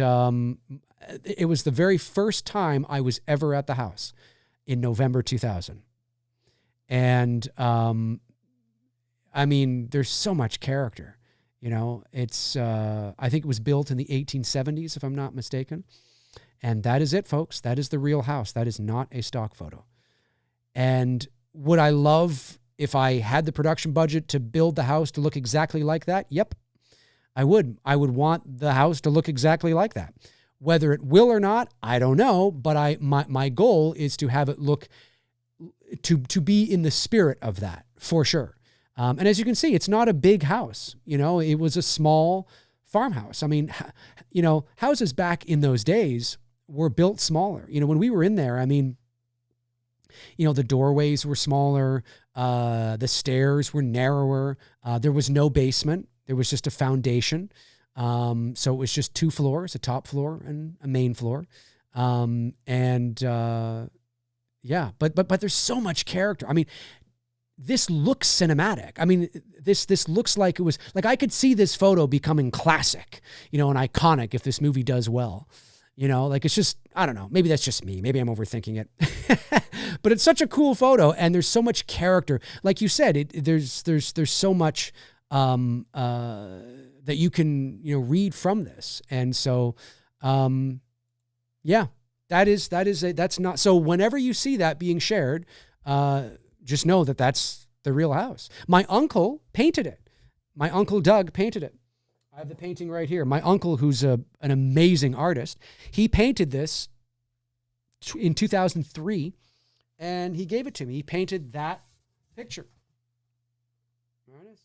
it was the very first time I was ever at the house in November 2000. And, there's so much character, it's, I think it was built in the 1870s, if I'm not mistaken. And that is it, folks. That is the real house. That is not a stock photo. And would I love if I had the production budget to build the house to look exactly like that? Yep, I would. I would want the house to look exactly like that. Whether it will or not, I don't know, but my goal is to have it look, to be in the spirit of that, for sure. And as you can see, it's not a big house. It was a small farmhouse. I mean, houses back in those days were built smaller. When we were in there, the doorways were smaller, the stairs were narrower, there was no basement, there was just a foundation. So it was just 2 floors, a top floor and a main floor. But there's so much character. I mean, this looks cinematic. I mean, this looks like it was, like I could see this photo becoming classic, and iconic if this movie does well, Like it's just, I don't know, maybe that's just me. Maybe I'm overthinking it, but it's such a cool photo and there's so much character. Like you said, there's so much, that you can, read from this. And so, yeah, that's not, so whenever you see that being shared, just know that that's the real house. My uncle painted it. My uncle Doug painted it. I have the painting right here. My uncle, who's an amazing artist, he painted this in 2003 and he gave it to me. He painted that picture. There it is.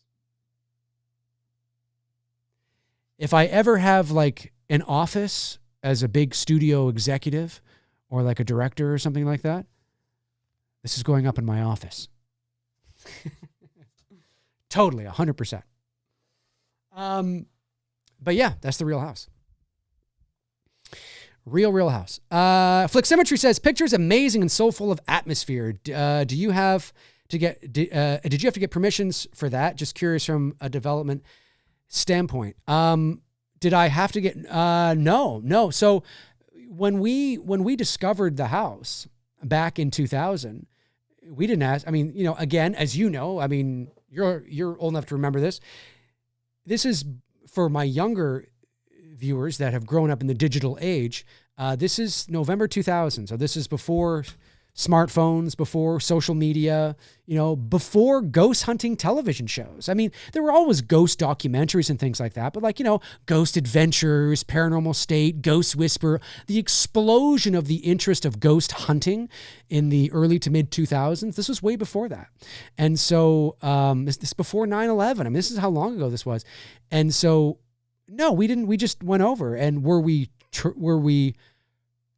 If I ever have like an office as a big studio executive or like a director or something like that, this is going up in my office. Totally, 100%. But yeah, that's the real house. Real house. Fliximetry says, picture's amazing and so full of atmosphere. Did you have to get permissions for that? Just curious from a development standpoint. Did I have to get, no. So when we discovered the house back in 2000, we didn't ask, again, as you know, you're old enough to remember this. This is for my younger viewers that have grown up in the digital age. This is November 2000. So this is before smartphones, before social media, before ghost hunting television shows. There were always ghost documentaries and things like that, but Ghost Adventures, Paranormal State, Ghost Whisper, the explosion of the interest of ghost hunting in the early to mid 2000s. This was way before that. And so, this is before 9/11. This is how long ago this was. And so, no, we didn't, we just went over. And were we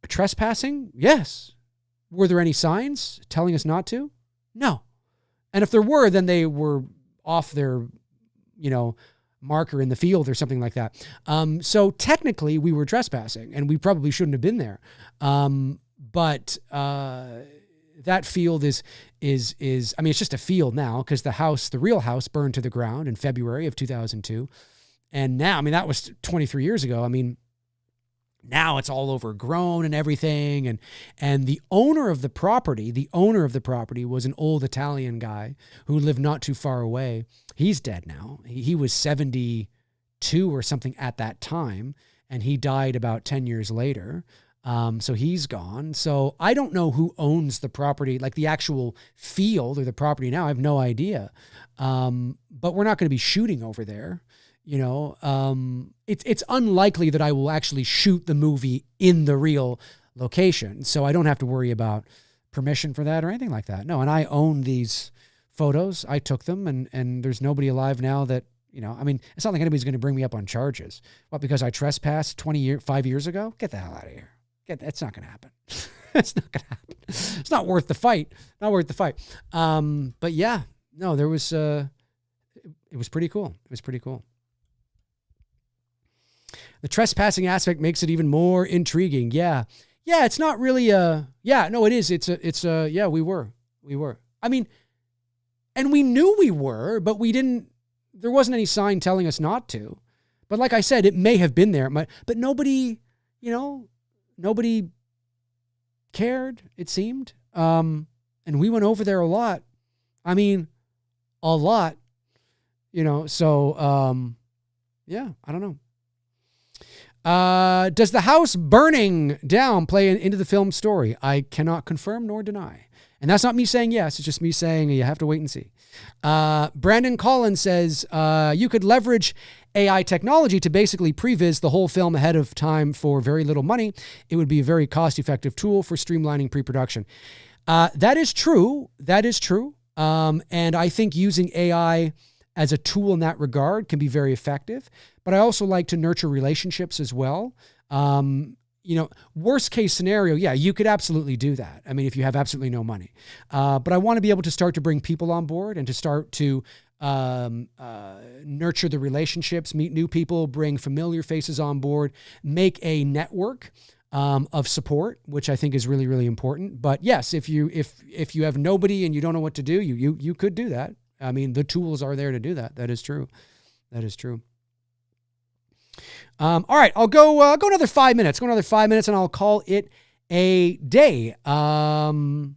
trespassing? Yes. Were there any signs telling us not to? No. And if there were, then they were off their, marker in the field or something like that. So technically we were trespassing and we probably shouldn't have been there. But that field is, it's just a field now because the real house burned to the ground in February of 2002. And now, that was 23 years ago. Now it's all overgrown and everything. And the owner of the property was an old Italian guy who lived not too far away. He's dead now. He was 72 or something at that time. And he died about 10 years later. So he's gone. So I don't know who owns the property, like the actual field or the property now. I have no idea. But we're not going to be shooting over there. It's unlikely that I will actually shoot the movie in the real location. So I don't have to worry about permission for that or anything like that. No. And I own these photos. I took them and there's nobody alive now that, it's not like anybody's going to bring me up on charges. What, because I trespassed 5 years ago? Get the hell out of here. That's not going to happen. It's not going to happen. It's not worth the fight. But yeah, no, there was, it was pretty cool. The trespassing aspect makes it even more intriguing. Yeah. Yeah. It's not really it is. We were. And we knew we were, but there wasn't any sign telling us not to. But like I said, it may have been there, but nobody cared, it seemed. And we went over there a lot. A lot, so, yeah, I don't know. Does the house burning down play into the film story? I cannot confirm nor deny. And that's not me saying yes. It's just me saying you have to wait and see. Brandon Collins says, you could leverage AI technology to basically previs the whole film ahead of time for very little money. It would be a very cost-effective tool for streamlining pre-production. That is true. And I think using AI as a tool in that regard can be very effective. But I also like to nurture relationships as well. Worst case scenario, yeah, you could absolutely do that. If you have absolutely no money. But I want to be able to start to bring people on board and to start to nurture the relationships, meet new people, bring familiar faces on board, make a network of support, which I think is really, really important. But yes, if you have nobody and you don't know what to do, you could do that. The tools are there to do that. That is true. All right, I'll go another 5 minutes. Go another 5 minutes, and I'll call it a day. And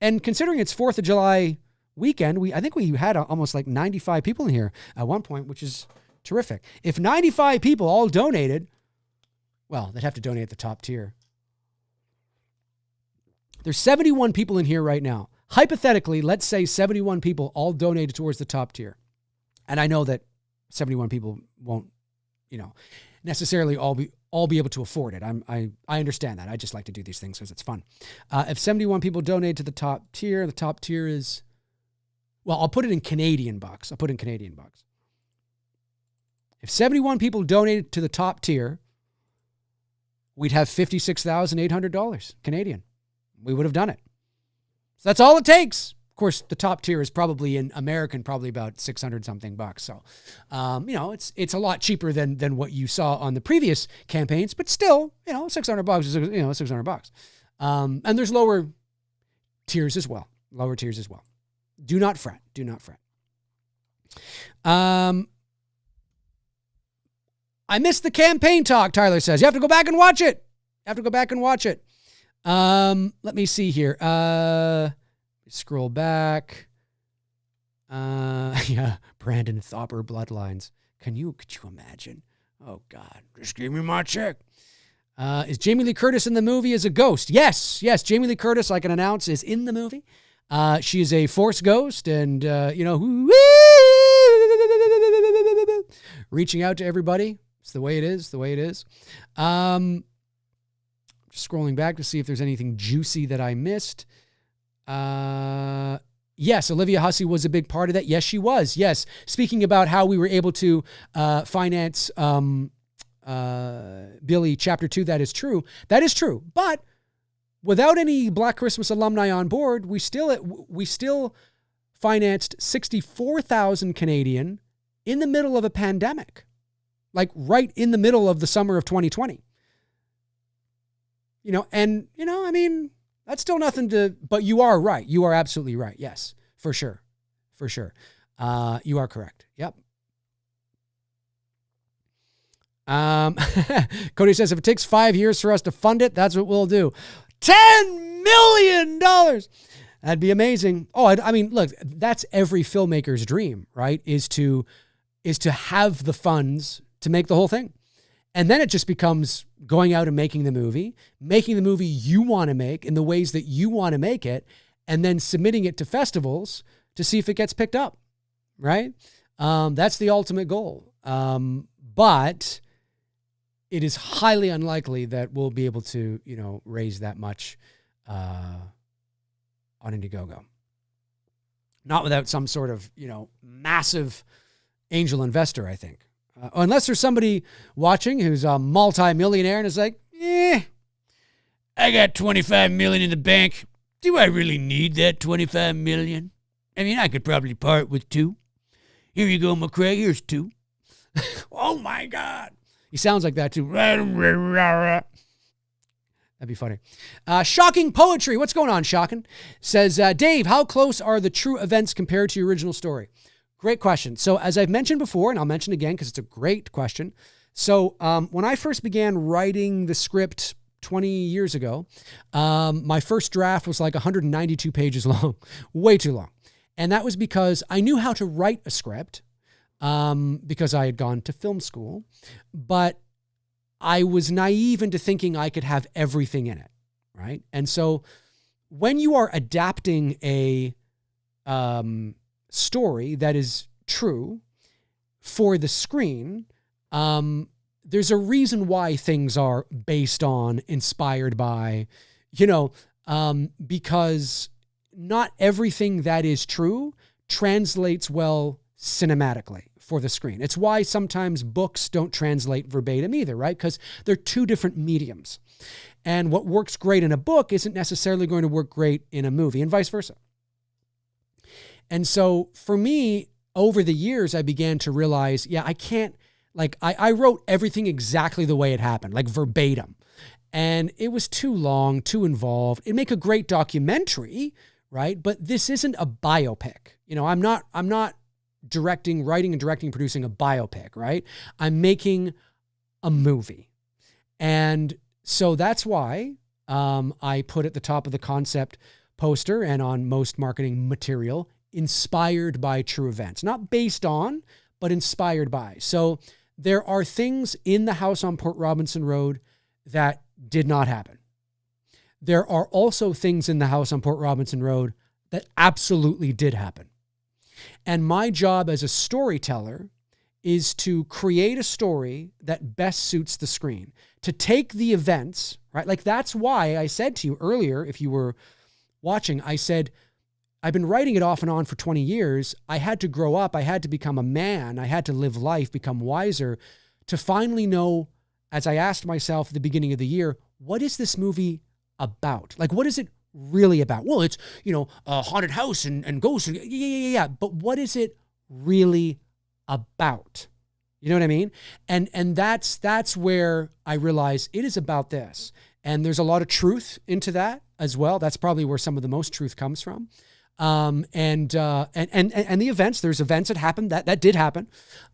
considering it's 4th of July weekend, I think we had almost like 95 people in here at one point, which is terrific. If 95 people all donated, well, they'd have to donate at the top tier. There's 71 people in here right now. Hypothetically, let's say 71 people all donated towards the top tier. And I know that 71 people won't, necessarily all be able to afford it. I understand that. I just like to do these things because it's fun. If 71 people donate to the top tier is, well, I'll put it in Canadian bucks. If 71 people donated to the top tier, we'd have $56,800 Canadian. We would have done it. So that's all it takes. Of course, the top tier is probably in American, probably about 600 something bucks. So, it's a lot cheaper than what you saw on the previous campaigns, but still, $600 is, $600. And there's lower tiers as well. Do not fret. I missed the campaign talk, Tyler says. You have to go back and watch it. Let me see here. Scroll back. Brandon Thopper bloodlines. Could you imagine? Oh God, just give me my check. Is Jamie Lee Curtis in the movie as a ghost? Yes. Jamie Lee Curtis, I can announce, is in the movie. She is a Force ghost, and reaching out to everybody. It's the way it is. Just scrolling back to see if there's anything juicy that I missed. Yes, Olivia Hussey was a big part of that. Yes, she was. Yes. Speaking about how we were able to finance Billy Chapter 2, that is true. But without any Black Christmas alumni on board, we still financed 64,000 Canadian in the middle of a pandemic. Like right in the middle of the summer of 2020. That's still nothing but you are right. You are absolutely right. Yes, for sure. You are correct. Yep. Cody says, if it takes 5 years for us to fund it, that's what we'll do. $10 million. That'd be amazing. Oh, look, that's every filmmaker's dream, right? Is to have the funds to make the whole thing. And then it just becomes going out and making the movie you want to make in the ways that you want to make it, and then submitting it to festivals to see if it gets picked up, right? That's the ultimate goal. But it is highly unlikely that we'll be able to, raise that much on Indiegogo. Not without some sort of, massive angel investor, I think. Unless there's somebody watching who's a multi-millionaire and is like, I got $25 million in the bank. Do I really need that $25 million? I could probably part with 2. Here you go, McRae. Here's 2. Oh my God. He sounds like that too. That'd be funny. Shocking Poetry. What's going on, Shocking? Says, Dave, how close are the true events compared to your original story? Great question. So as I've mentioned before, and I'll mention again because it's a great question. So when I first began writing the script 20 years ago, my first draft was like 192 pages long, way too long. And that was because I knew how to write a script because I had gone to film school, but I was naive into thinking I could have everything in it, right? And so when you are adapting a story that is true for the screen, there's a reason why things are based on, inspired by, because not everything that is true translates well cinematically for the screen. It's why sometimes books don't translate verbatim either, right? Because they're two different mediums. And what works great in a book isn't necessarily going to work great in a movie, and vice versa. And so for me, over the years, I began to realize, I can't, I wrote everything exactly the way it happened, like verbatim. And it was too long, too involved. It'd make a great documentary, right? But this isn't a biopic. I'm not writing and directing, producing a biopic, right? I'm making a movie. And so that's why I put at the top of the concept poster and on most marketing material, inspired by true events. Not based on, but inspired by. So there are things in the house on Port Robinson Road that did not happen. There are also things in the house on Port Robinson Road that absolutely did happen. And my job as a storyteller is to create a story that best suits the screen, to take the events, right? Like that's why I said to you earlier, if you were watching, I said, I've been writing it off and on for 20 years. I had to grow up. I had to become a man. I had to live life, become wiser to finally know, as I asked myself at the beginning of the year, what is this movie about? Like, what is it really about? Well, it's, a haunted house and ghosts. Yeah. But what is it really about? You know what I mean? And that's where I realize it is about this. And there's a lot of truth into that as well. That's probably where some of the most truth comes from. And the events, there's events that happened that did happen.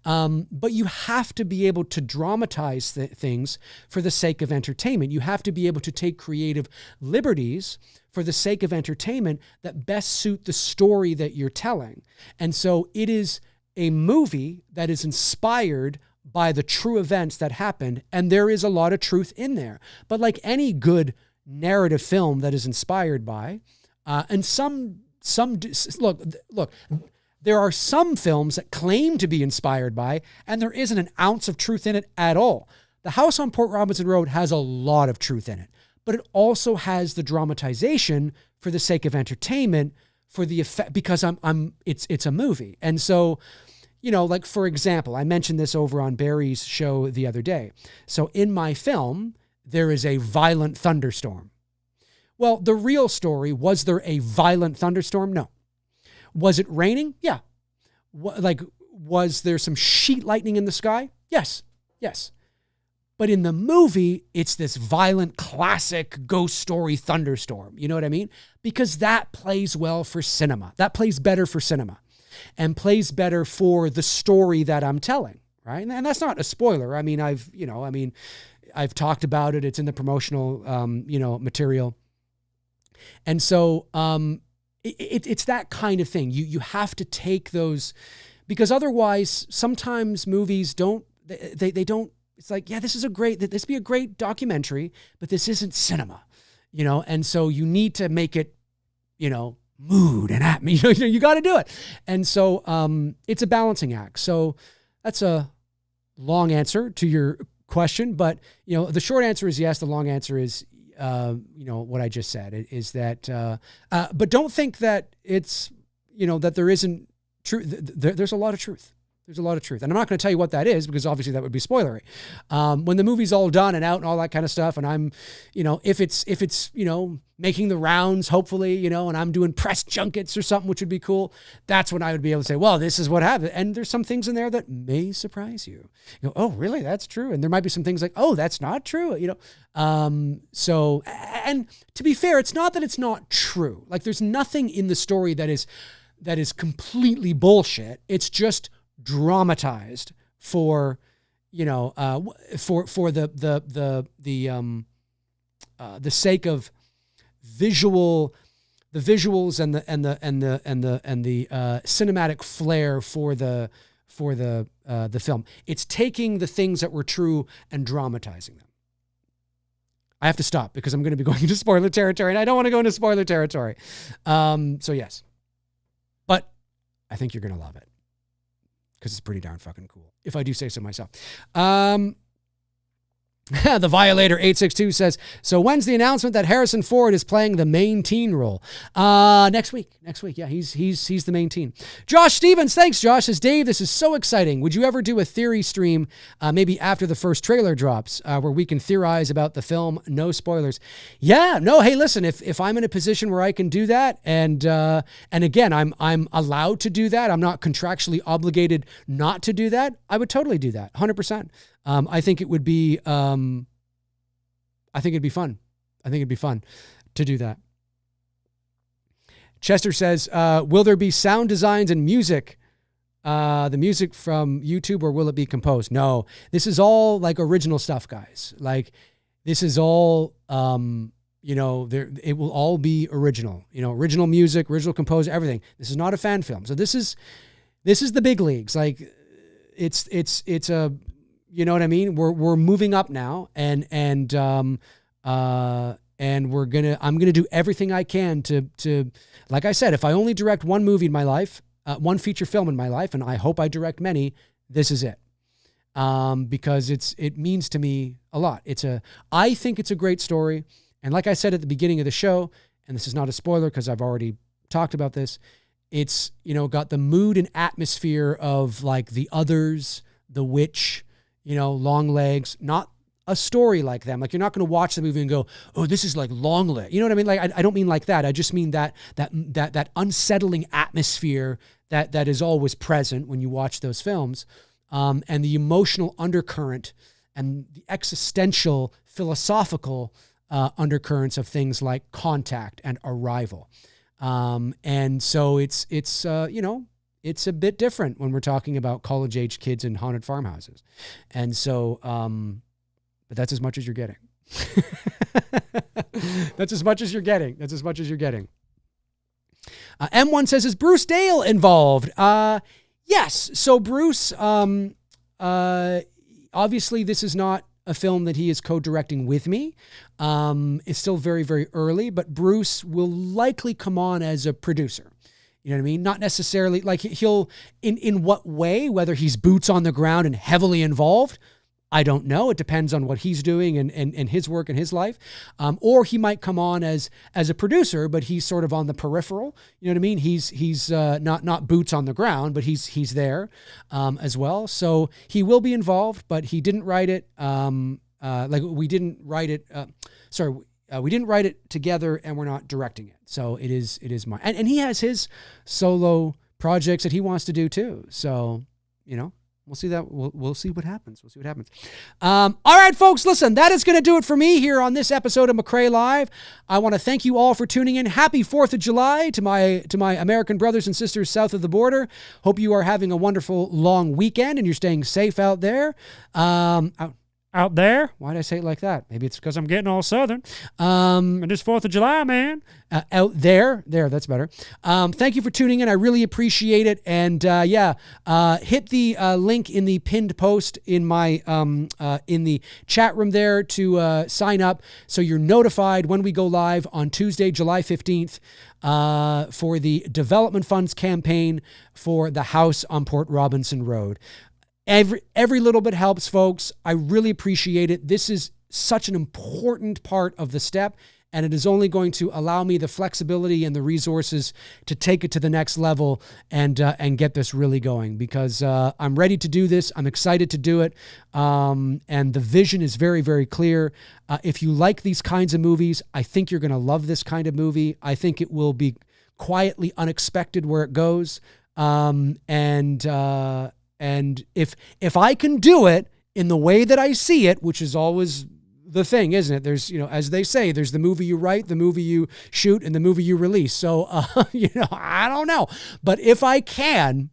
But you have to be able to dramatize things for the sake of entertainment. You have to be able to take creative liberties for the sake of entertainment that best suit the story that you're telling. And so it is a movie that is inspired by the true events that happened. And there is a lot of truth in there, but like any good narrative film that is inspired by, and look, there are some films that claim to be inspired by, and there isn't an ounce of truth in it at all. The House on Port Robinson Road has a lot of truth in it, but it also has the dramatization for the sake of entertainment, for the effect, because it's a movie. And so, like for example, I mentioned this over on Barry's show the other day. So in my film, there is a violent thunderstorm. Well, the real story, was there a violent thunderstorm? No. Was it raining? Yeah. Was there some sheet lightning in the sky? Yes. But in the movie, it's this violent, classic ghost story thunderstorm. You know what I mean? Because that plays well for cinema. That plays better for cinema and plays better for the story that I'm telling, right? And that's not a spoiler. I mean, I've talked about it. It's in the promotional, material. And so it's that kind of thing. You have to take those, because otherwise sometimes movies don't. It's like, yeah, this would be a great documentary, but this isn't cinema, And so you need to make it, mood and at me. You got to do it. And so it's a balancing act. So that's a long answer to your question, but the short answer is yes. The long answer is. What I just said is that, but don't think that it's, that there isn't truth. There's a lot of truth. There's a lot of truth. And I'm not going to tell you what that is, because obviously that would be spoilery. When the movie's all done and out and all that kind of stuff, and I'm, if it's, making the rounds, hopefully, and I'm doing press junkets or something, which would be cool, that's when I would be able to say, well, this is what happened. And there's some things in there that may surprise you. Oh, really? That's true. And there might be some things like, oh, that's not true. So, and to be fair, it's not that it's not true. Like there's nothing in the story that is completely bullshit. It's just dramatized for, for the sake of the visuals and the cinematic flair for the film. It's taking the things that were true and dramatizing them. I have to stop because I'm going to be going into spoiler territory, and I don't want to go into spoiler territory. So yes, but I think you're going to love it because it's pretty darn fucking cool, if I do say so myself. The Violator 862 says, so when's the announcement that Harrison Ford is playing the main teen role? Next week. Yeah, he's the main teen. Josh Stevens, thanks Josh, says, Dave, this is so exciting. Would you ever do a theory stream, maybe after the first trailer drops, where we can theorize about the film? No spoilers. Yeah, no, hey, listen, if I'm in a position where I can do that, and again, I'm allowed to do that, I'm not contractually obligated not to do that, I would totally do that, 100%. I think it would be, I think it'd be fun. I think it'd be fun to do that. Chester says, will there be sound designs and music the music from YouTube, or will it be composed? No, this is all like original stuff, guys. Like this is all, it will all be original, original music, original composer, everything. This is not a fan film. So this is the big leagues. Like it's a, you know what I mean? We're moving up now, and I'm gonna do everything I can to, like I said, if I only direct one movie in my life, one feature film in my life, and I hope I direct many, this is it. Because it means to me a lot. I think it's a great story. And like I said at the beginning of the show, and this is not a spoiler because I've already talked about this, it's, got the mood and atmosphere of like The Others, The Witch, Long Legs, not a story like them. Like you're not going to watch the movie and go, oh, this is like Long Legs. You know what I mean? Like I don't mean like that. I just mean that unsettling atmosphere that is always present when you watch those films, and the emotional undercurrent and the existential philosophical undercurrents of things like Contact and Arrival. And so it's a bit different when we're talking about college-age kids in haunted farmhouses. And so, but that's as much as you're getting. That's as much as you're getting. M1 says, is Bruce Dale involved? Yes. So Bruce, obviously this is not a film that he is co-directing with me. It's still very, very early, but Bruce will likely come on as a producer. You know what I mean? Not necessarily like he'll, in what way, whether he's boots on the ground and heavily involved, I don't know. It depends on what he's doing and his work and his life. Or he might come on as a producer, but he's sort of on the peripheral. You know what I mean? He's not boots on the ground, but he's there as well. So he will be involved, but he didn't write it. We didn't write it. We didn't write it together, and we're not directing it. So it is mine. And he has his solo projects that he wants to do too. So, we'll see that. We'll see what happens. All right, folks, listen, that is going to do it for me here on this episode of McRae Live. I want to thank you all for tuning in. Happy 4th of July to my American brothers and sisters south of the border. Hope you are having a wonderful long weekend and you're staying safe out there. Out there? Why did I say it like that? Maybe it's because I'm getting all Southern. And it's 4th of July, man. Out there. There, that's better. Thank you for tuning in. I really appreciate it. And hit the link in the pinned post in my in the chat room there to sign up so you're notified when we go live on Tuesday, July 15th for the Development Funds campaign for the house on Port Robinson Road. Every little bit helps, folks. I really appreciate it. This is such an important part of the step, and it is only going to allow me the flexibility and the resources to take it to the next level and get this really going, because I'm ready to do this. I'm excited to do it. And the vision is very, very clear. If you like these kinds of movies, I think you're going to love this kind of movie. I think it will be quietly unexpected where it goes. And if I can do it in the way that I see it, which is always the thing, isn't it? There's, as they say, there's the movie you write, the movie you shoot, and the movie you release. So, I don't know. But if I can,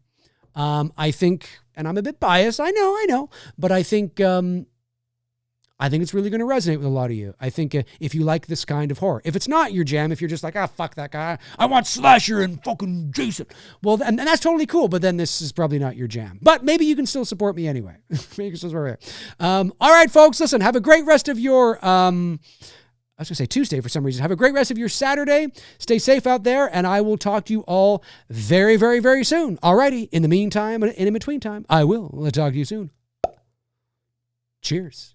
I think, and I'm a bit biased, I know, but I think it's really going to resonate with a lot of you. I think if you like this kind of horror. If it's not your jam, if you're just like, fuck that guy, I want slasher and fucking Jason. Well, and that's totally cool, but then this is probably not your jam. But maybe you can still support me anyway. Maybe you can still support me. All right, folks, listen, have a great rest of your, I was going to say Tuesday for some reason. Have a great rest of your Saturday. Stay safe out there, and I will talk to you all very, very, very soon. All righty. In the meantime, and in between time, I will talk to you soon. Cheers.